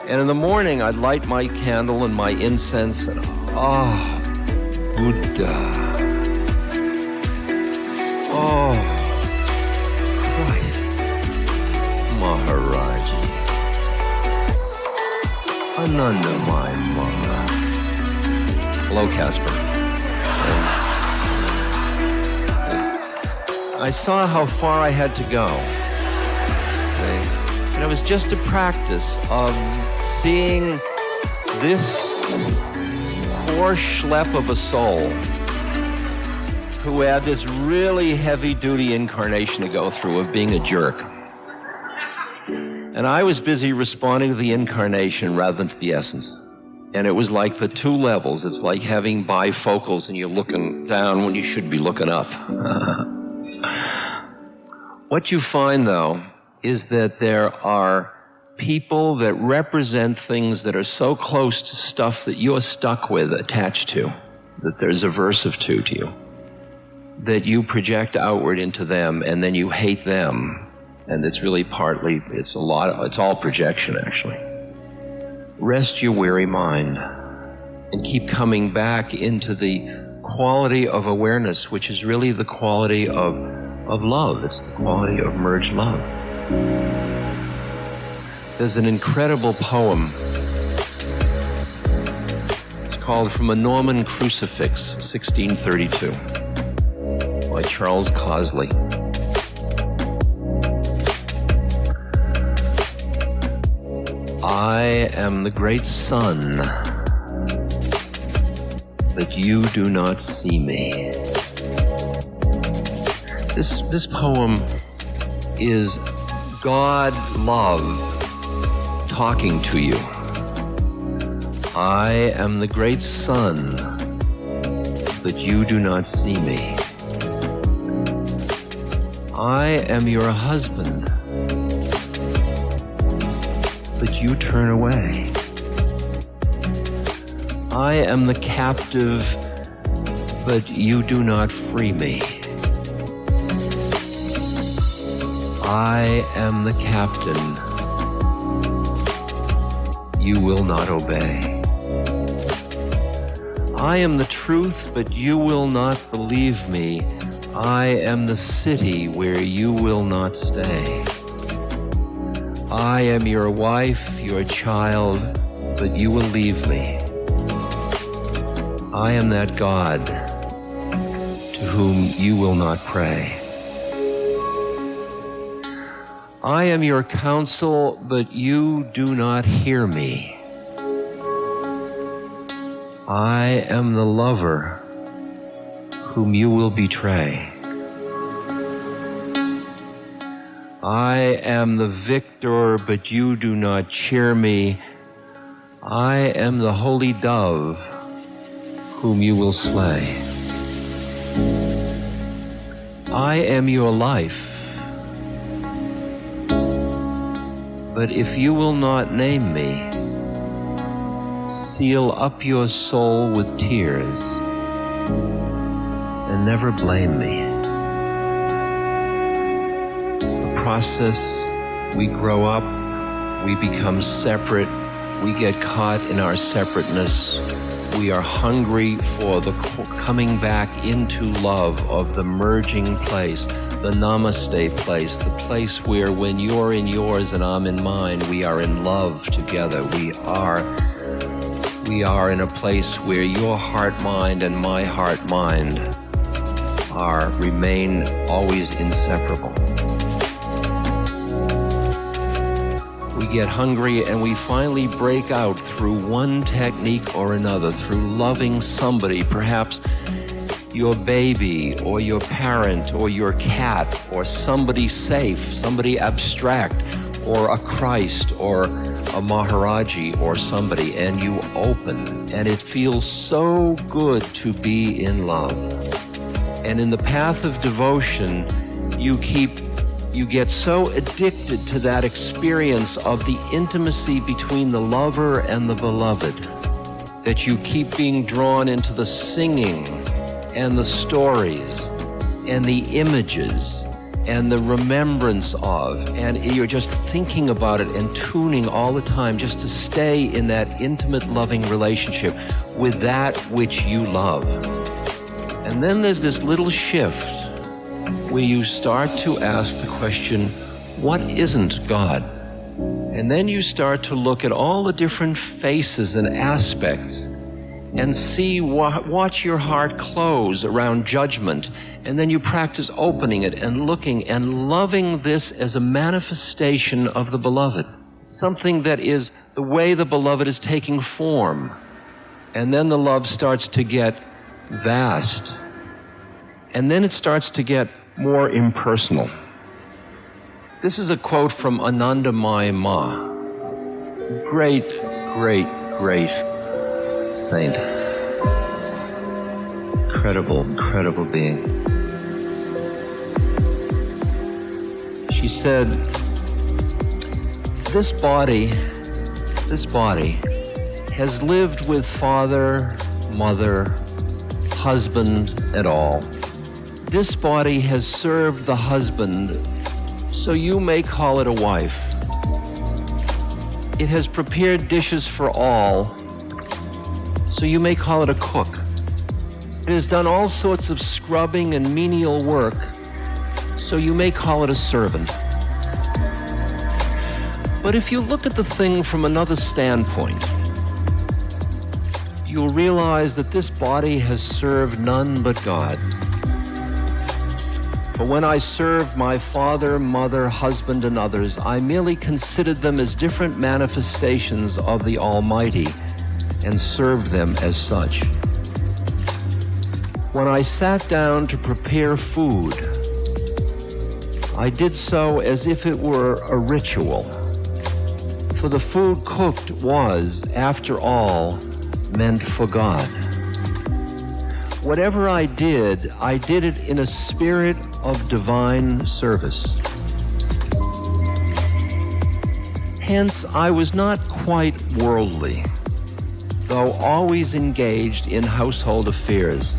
And in the morning I'd light my candle and my incense and Buddha. Christ. Maharaji. Ananda, my mother. Hello, Caspar. I saw how far I had to go. See? And it was just a practice of seeing this poor schlep of a soul who had this really heavy-duty incarnation to go through of being a jerk. And I was busy responding to the incarnation rather than to the essence. And it was like the two levels. It's like having bifocals and you're looking down when you should be looking up. What you find, though, is that there are people that represent things that are so close to stuff that you're stuck with, attached to, that there's aversive to you, that you project outward into them, and then you hate them. And it's really partly, it's all projection, actually. Rest your weary mind and keep coming back into the quality of awareness, which is really the quality of love. It's the quality of merged love. There's an incredible poem. It's called From a Norman Crucifix, 1632, by Charles Cosley. I am the great sun, but you do not see me. This poem is God love talking to you. I am the great sun, but you do not see me. I am your husband, but you turn away. I am the captive, but you do not free me. I am the captain, you will not obey. I am the truth, but you will not believe me. I am the city where you will not stay. I am your wife, your child, but you will leave me. I am that God to whom you will not pray. I am your counsel, but you do not hear me. I am the lover whom you will betray. I am the victor, but you do not cheer me. I am the holy dove whom you will slay. I am your life, but if you will not name me, seal up your soul with tears and never blame me. The process, we grow up, we become separate, we get caught in our separateness. We are hungry for the coming back into love of the merging place, the namaste place, the place where when you're in yours and I'm in mine, we are in love together. We are in a place where your heart mind and my heart mind remain always inseparable. We get hungry and we finally break out through one technique or another, through loving somebody, perhaps your baby or your parent or your cat or somebody safe, somebody abstract, or a Christ or a Maharaji or somebody, and you open, and it feels so good to be in love. And in the path of devotion, you get so addicted to that experience of the intimacy between the lover and the beloved that you keep being drawn into the singing and the stories and the images and the remembrance of, and you're just thinking about it and tuning all the time just to stay in that intimate, loving relationship with that which you love. And then there's this little shift where you start to ask the question, what isn't God? And then you start to look at all the different faces and aspects and see, watch your heart close around judgment. And then you practice opening it and looking and loving this as a manifestation of the beloved. Something that is the way the beloved is taking form. And then the love starts to get vast. And then it starts to get more impersonal. This is a quote from Anandamayi Ma. Great, great, great saint. Incredible, incredible being. She said, This body has lived with father, mother, husband, and all. This body has served the husband, so you may call it a wife. It has prepared dishes for all, so you may call it a cook. It has done all sorts of scrubbing and menial work, so you may call it a servant. But if you look at the thing from another standpoint, you'll realize that this body has served none but God. For when I served my father, mother, husband, and others, I merely considered them as different manifestations of the Almighty and served them as such. When I sat down to prepare food, I did so as if it were a ritual. For the food cooked was, after all, meant for God. Whatever I did it in a spirit of divine service. Hence, I was not quite worldly, though always engaged in household affairs.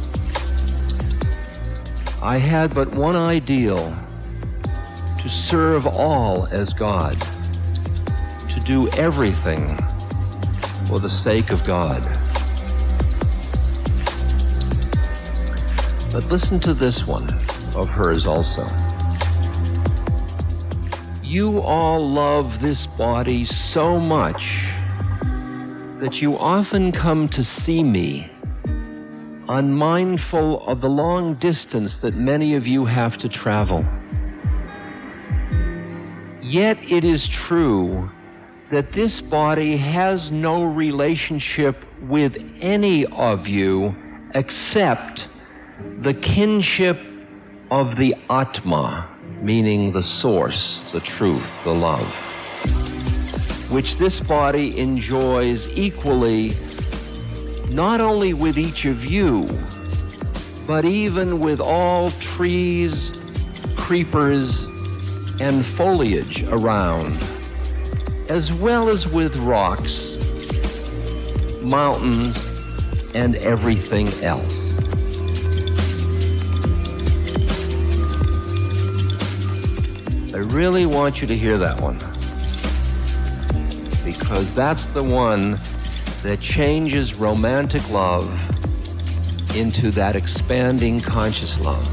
I had but one ideal: to serve all as God, to do everything for the sake of God. But listen to this one of hers also. You all love this body so much that you often come to see me, unmindful of the long distance that many of you have to travel. Yet it is true that this body has no relationship with any of you except the kinship of the Atma, meaning the source, the truth, the love, which this body enjoys equally, not only with each of you, but even with all trees, creepers, and foliage around, as well as with rocks, mountains, and everything else. I really want you to hear that one, because that's the one that changes romantic love into that expanding conscious love.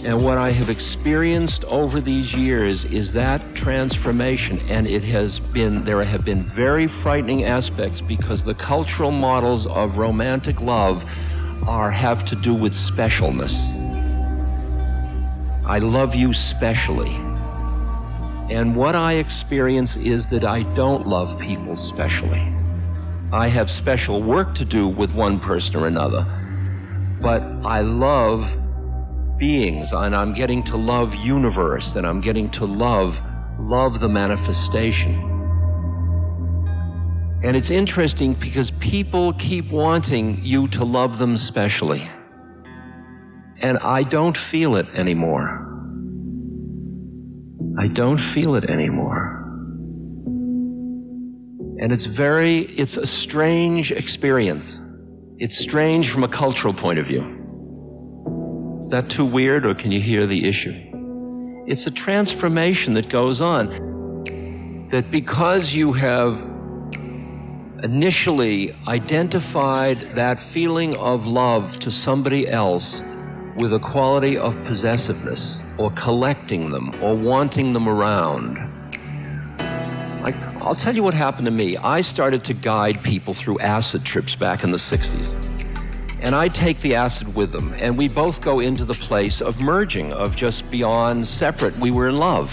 And what I have experienced over these years is that transformation, and there have been very frightening aspects, because the cultural models of romantic love have to do with specialness. I love you specially. And what I experience is that I don't love people specially. I have special work to do with one person or another, but I love beings, and I'm getting to love universe, and I'm getting to love the manifestation. And it's interesting because people keep wanting you to love them specially. And I don't feel it anymore. I don't feel it anymore. And it's a strange experience. It's strange from a cultural point of view. Is that too weird, or can you hear the issue? It's a transformation that goes on. That because you have initially identified that feeling of love to somebody else with a quality of possessiveness, or collecting them, or wanting them around. Like, I'll tell you what happened to me. I started to guide people through acid trips back in the 60s. And I take the acid with them, and we both go into the place of merging, of just beyond separate. We were in love.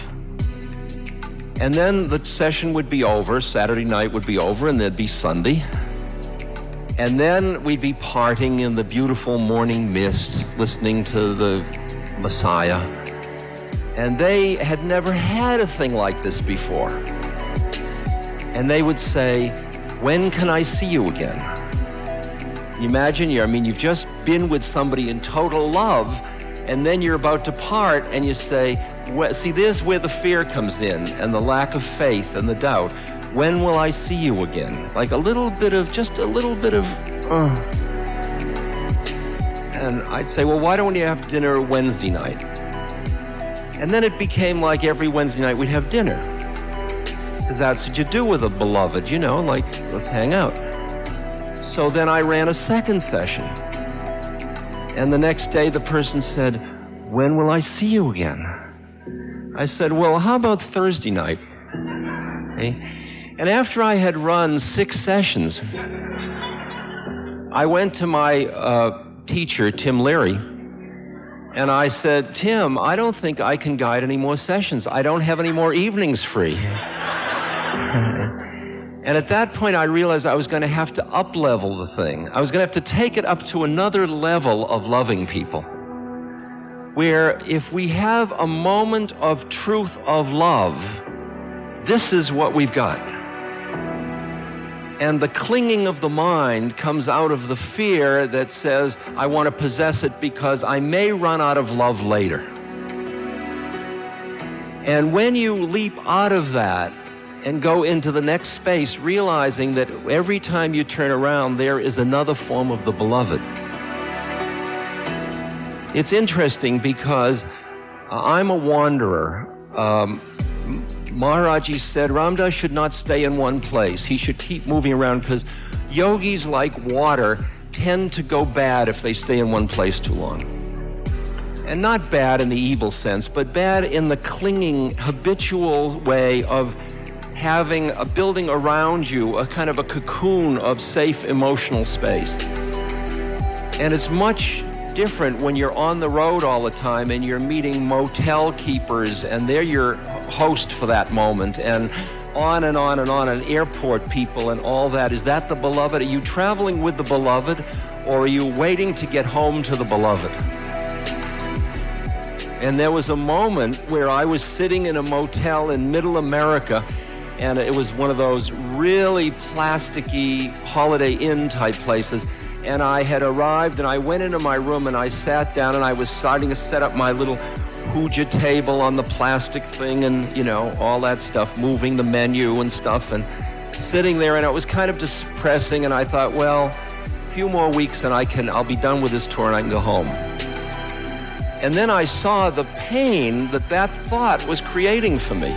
And then the session would be over, Saturday night would be over, and there'd be Sunday. And then we'd be parting in the beautiful morning mist, listening to the Messiah. And they had never had a thing like this before. And they would say, "When can I see you again?" You imagine, you've just been with somebody in total love, and then you're about to part, and you say, See, there's where the fear comes in, and the lack of faith and the doubt. When will I see you again? Like just a little bit of, And I'd say, well, why don't we have dinner Wednesday night? And then it became like every Wednesday night we'd have dinner. Because that's what you do with a beloved, like, let's hang out. So then I ran a second session. And the next day the person said, when will I see you again? I said, well, how about Thursday night? Okay? And after I had run 6 sessions, I went to my teacher, Tim Leary, and I said, Tim, I don't think I can guide any more sessions. I don't have any more evenings free. And at that point, I realized I was going to have to up-level the thing. I was going to have to take it up to another level of loving people, where if we have a moment of truth of love, this is what we've got. And the clinging of the mind comes out of the fear that says, I want to possess it because I may run out of love later. And when you leap out of that and go into the next space, realizing that every time you turn around, there is another form of the beloved. It's interesting because I'm a wanderer. Maharaji said Ramdas should not stay in one place. He should keep moving around because yogis, like water, tend to go bad if they stay in one place too long. And not bad in the evil sense, but bad in the clinging, habitual way of having a building around you, a kind of a cocoon of safe emotional space. And it's much different when you're on the road all the time and you're meeting motel keepers and they're your host for that moment, and on and on and on, and airport people and all that. Is that the beloved? Are you traveling with the beloved, or are you waiting to get home to the beloved? And there was a moment where I was sitting in a motel in Middle America, and it was one of those really plasticky Holiday Inn type places. And I had arrived, and I went into my room, and I sat down, and I was starting to set up my little puja table on the plastic thing, and, all that stuff, moving the menu and stuff, and sitting there, and it was kind of depressing, and I thought, well, a few more weeks, and I'll be done with this tour, and I can go home. And then I saw the pain that thought was creating for me.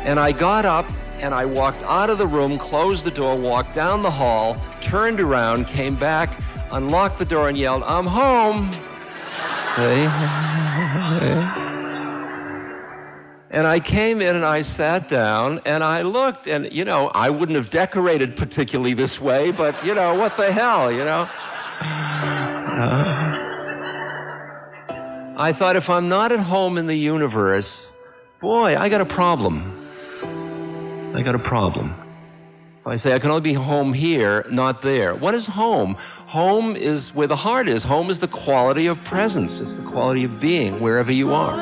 And I got up, and I walked out of the room, closed the door, walked down the hall, turned around, came back, unlocked the door, and yelled, I'm home. Okay. And I came in and I sat down and I looked, and, I wouldn't have decorated particularly this way, but, what the hell, I thought, if I'm not at home in the universe, boy, I got a problem. If I say I can only be home here, not there. What is home? Home is where the heart is. Home is the quality of presence. It's the quality of being wherever you are.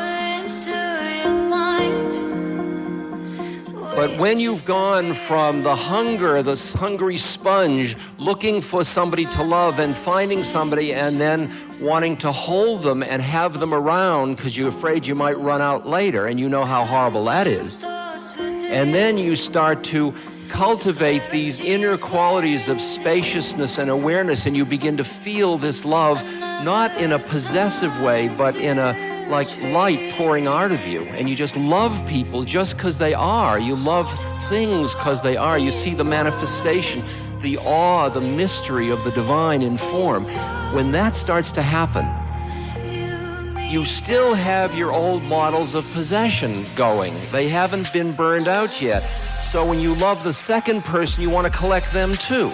But when you've gone from the hunger, this hungry sponge, looking for somebody to love and finding somebody and then wanting to hold them and have them around because you're afraid you might run out later, and you know how horrible that is. And then you start to cultivate these inner qualities of spaciousness and awareness, and you begin to feel this love, not in a possessive way, but in a like light pouring out of you. And you just love people just because they are. You love things because they are. You see the manifestation, the awe, the mystery of the divine in form. When that starts to happen, you still have your old models of possession going. They haven't been burned out yet. So when you love the second person, you want to collect them too.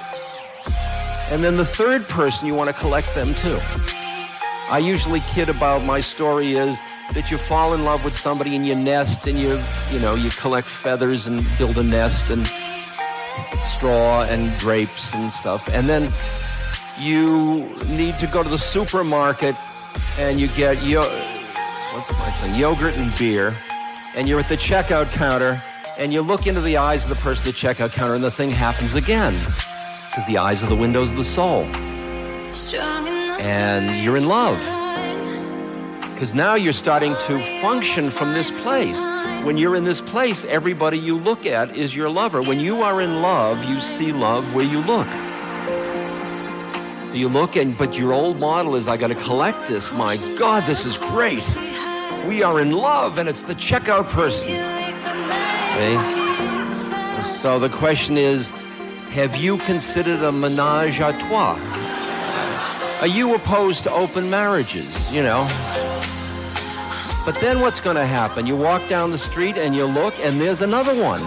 And then the third person, you want to collect them too. I usually kid about my story is that you fall in love with somebody and you nest, and you collect feathers and build a nest and straw and grapes and stuff. And then you need to go to the supermarket and you get yogurt and beer, and you're at the checkout counter, and you look into the eyes of the person at the checkout counter, and the thing happens again, because the eyes are the windows of the soul. And you're in love. Because now you're starting to function from this place. When you're in this place, everybody you look at is your lover. When you are in love, you see love where you look. So you look, but your old model is, I got to collect this. My God, this is great. We are in love, and it's the checkout person. See? So the question is, have you considered a ménage à trois? Are you opposed to open marriages, you know? But then what's going to happen? You walk down the street and you look, and there's another one.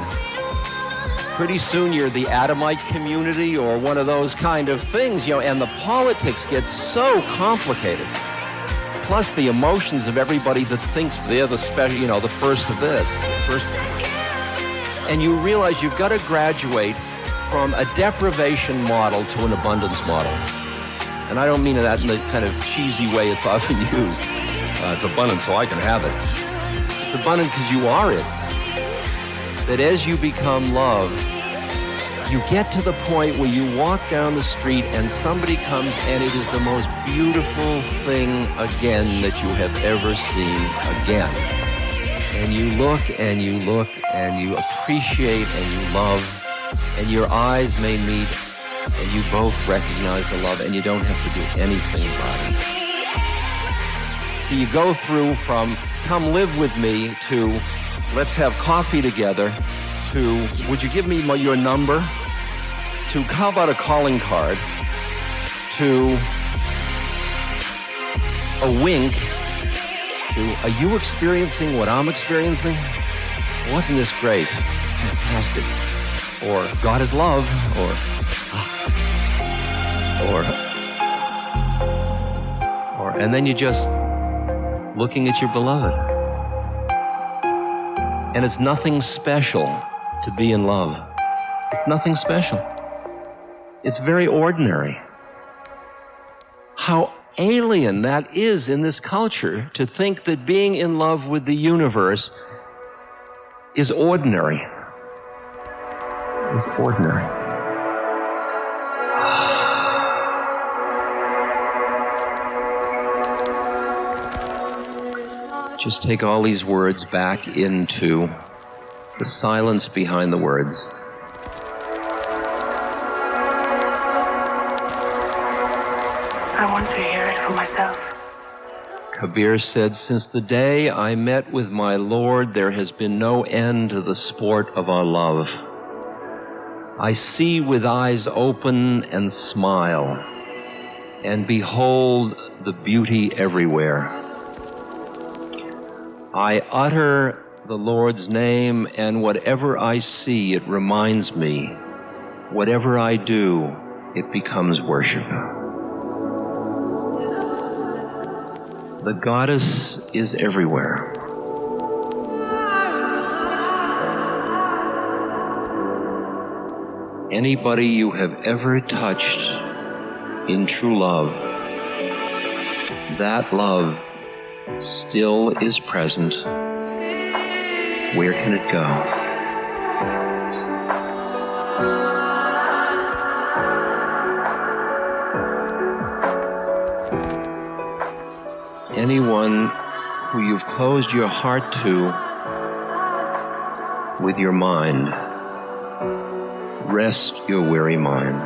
Pretty soon you're the Adamite community or one of those kind of things, you know, and the politics get so complicated. Plus the emotions of everybody that thinks they're the special, you know, the first of this. And you realize you've got to graduate from a deprivation model to an abundance model. And I don't mean that in the kind of cheesy way it's often used. It's abundant so I can have it. It's abundant because you are it. That as you become love, you get to the point where you walk down the street and somebody comes and it is the most beautiful thing again that you have ever seen again. And you look and you look and you appreciate and you love, and your eyes may meet and you both recognize the love and you don't have to do anything about it. So you go through from come live with me to let's have coffee together to would you give me your number to how about a calling card to a wink to are you experiencing what I'm experiencing? Wasn't this great? Fantastic. Or God is love, or and then you just looking at your beloved. And it's nothing special to be in love. It's nothing special. It's very ordinary. How alien that is in this culture to think that being in love with the universe is ordinary. It's ordinary. Just take all these words back into the silence behind the words. I want to hear it for myself. Kabir said, since the day I met with my Lord, there has been no end to the sport of our love. I see with eyes open and smile, and behold the beauty everywhere. I utter the Lord's name, and whatever I see, it reminds me. Whatever I do, it becomes worship. The goddess is everywhere. Anybody you have ever touched in true love, that love still is present. Where can it go? Anyone who you've closed your heart to with your mind, rest your weary mind.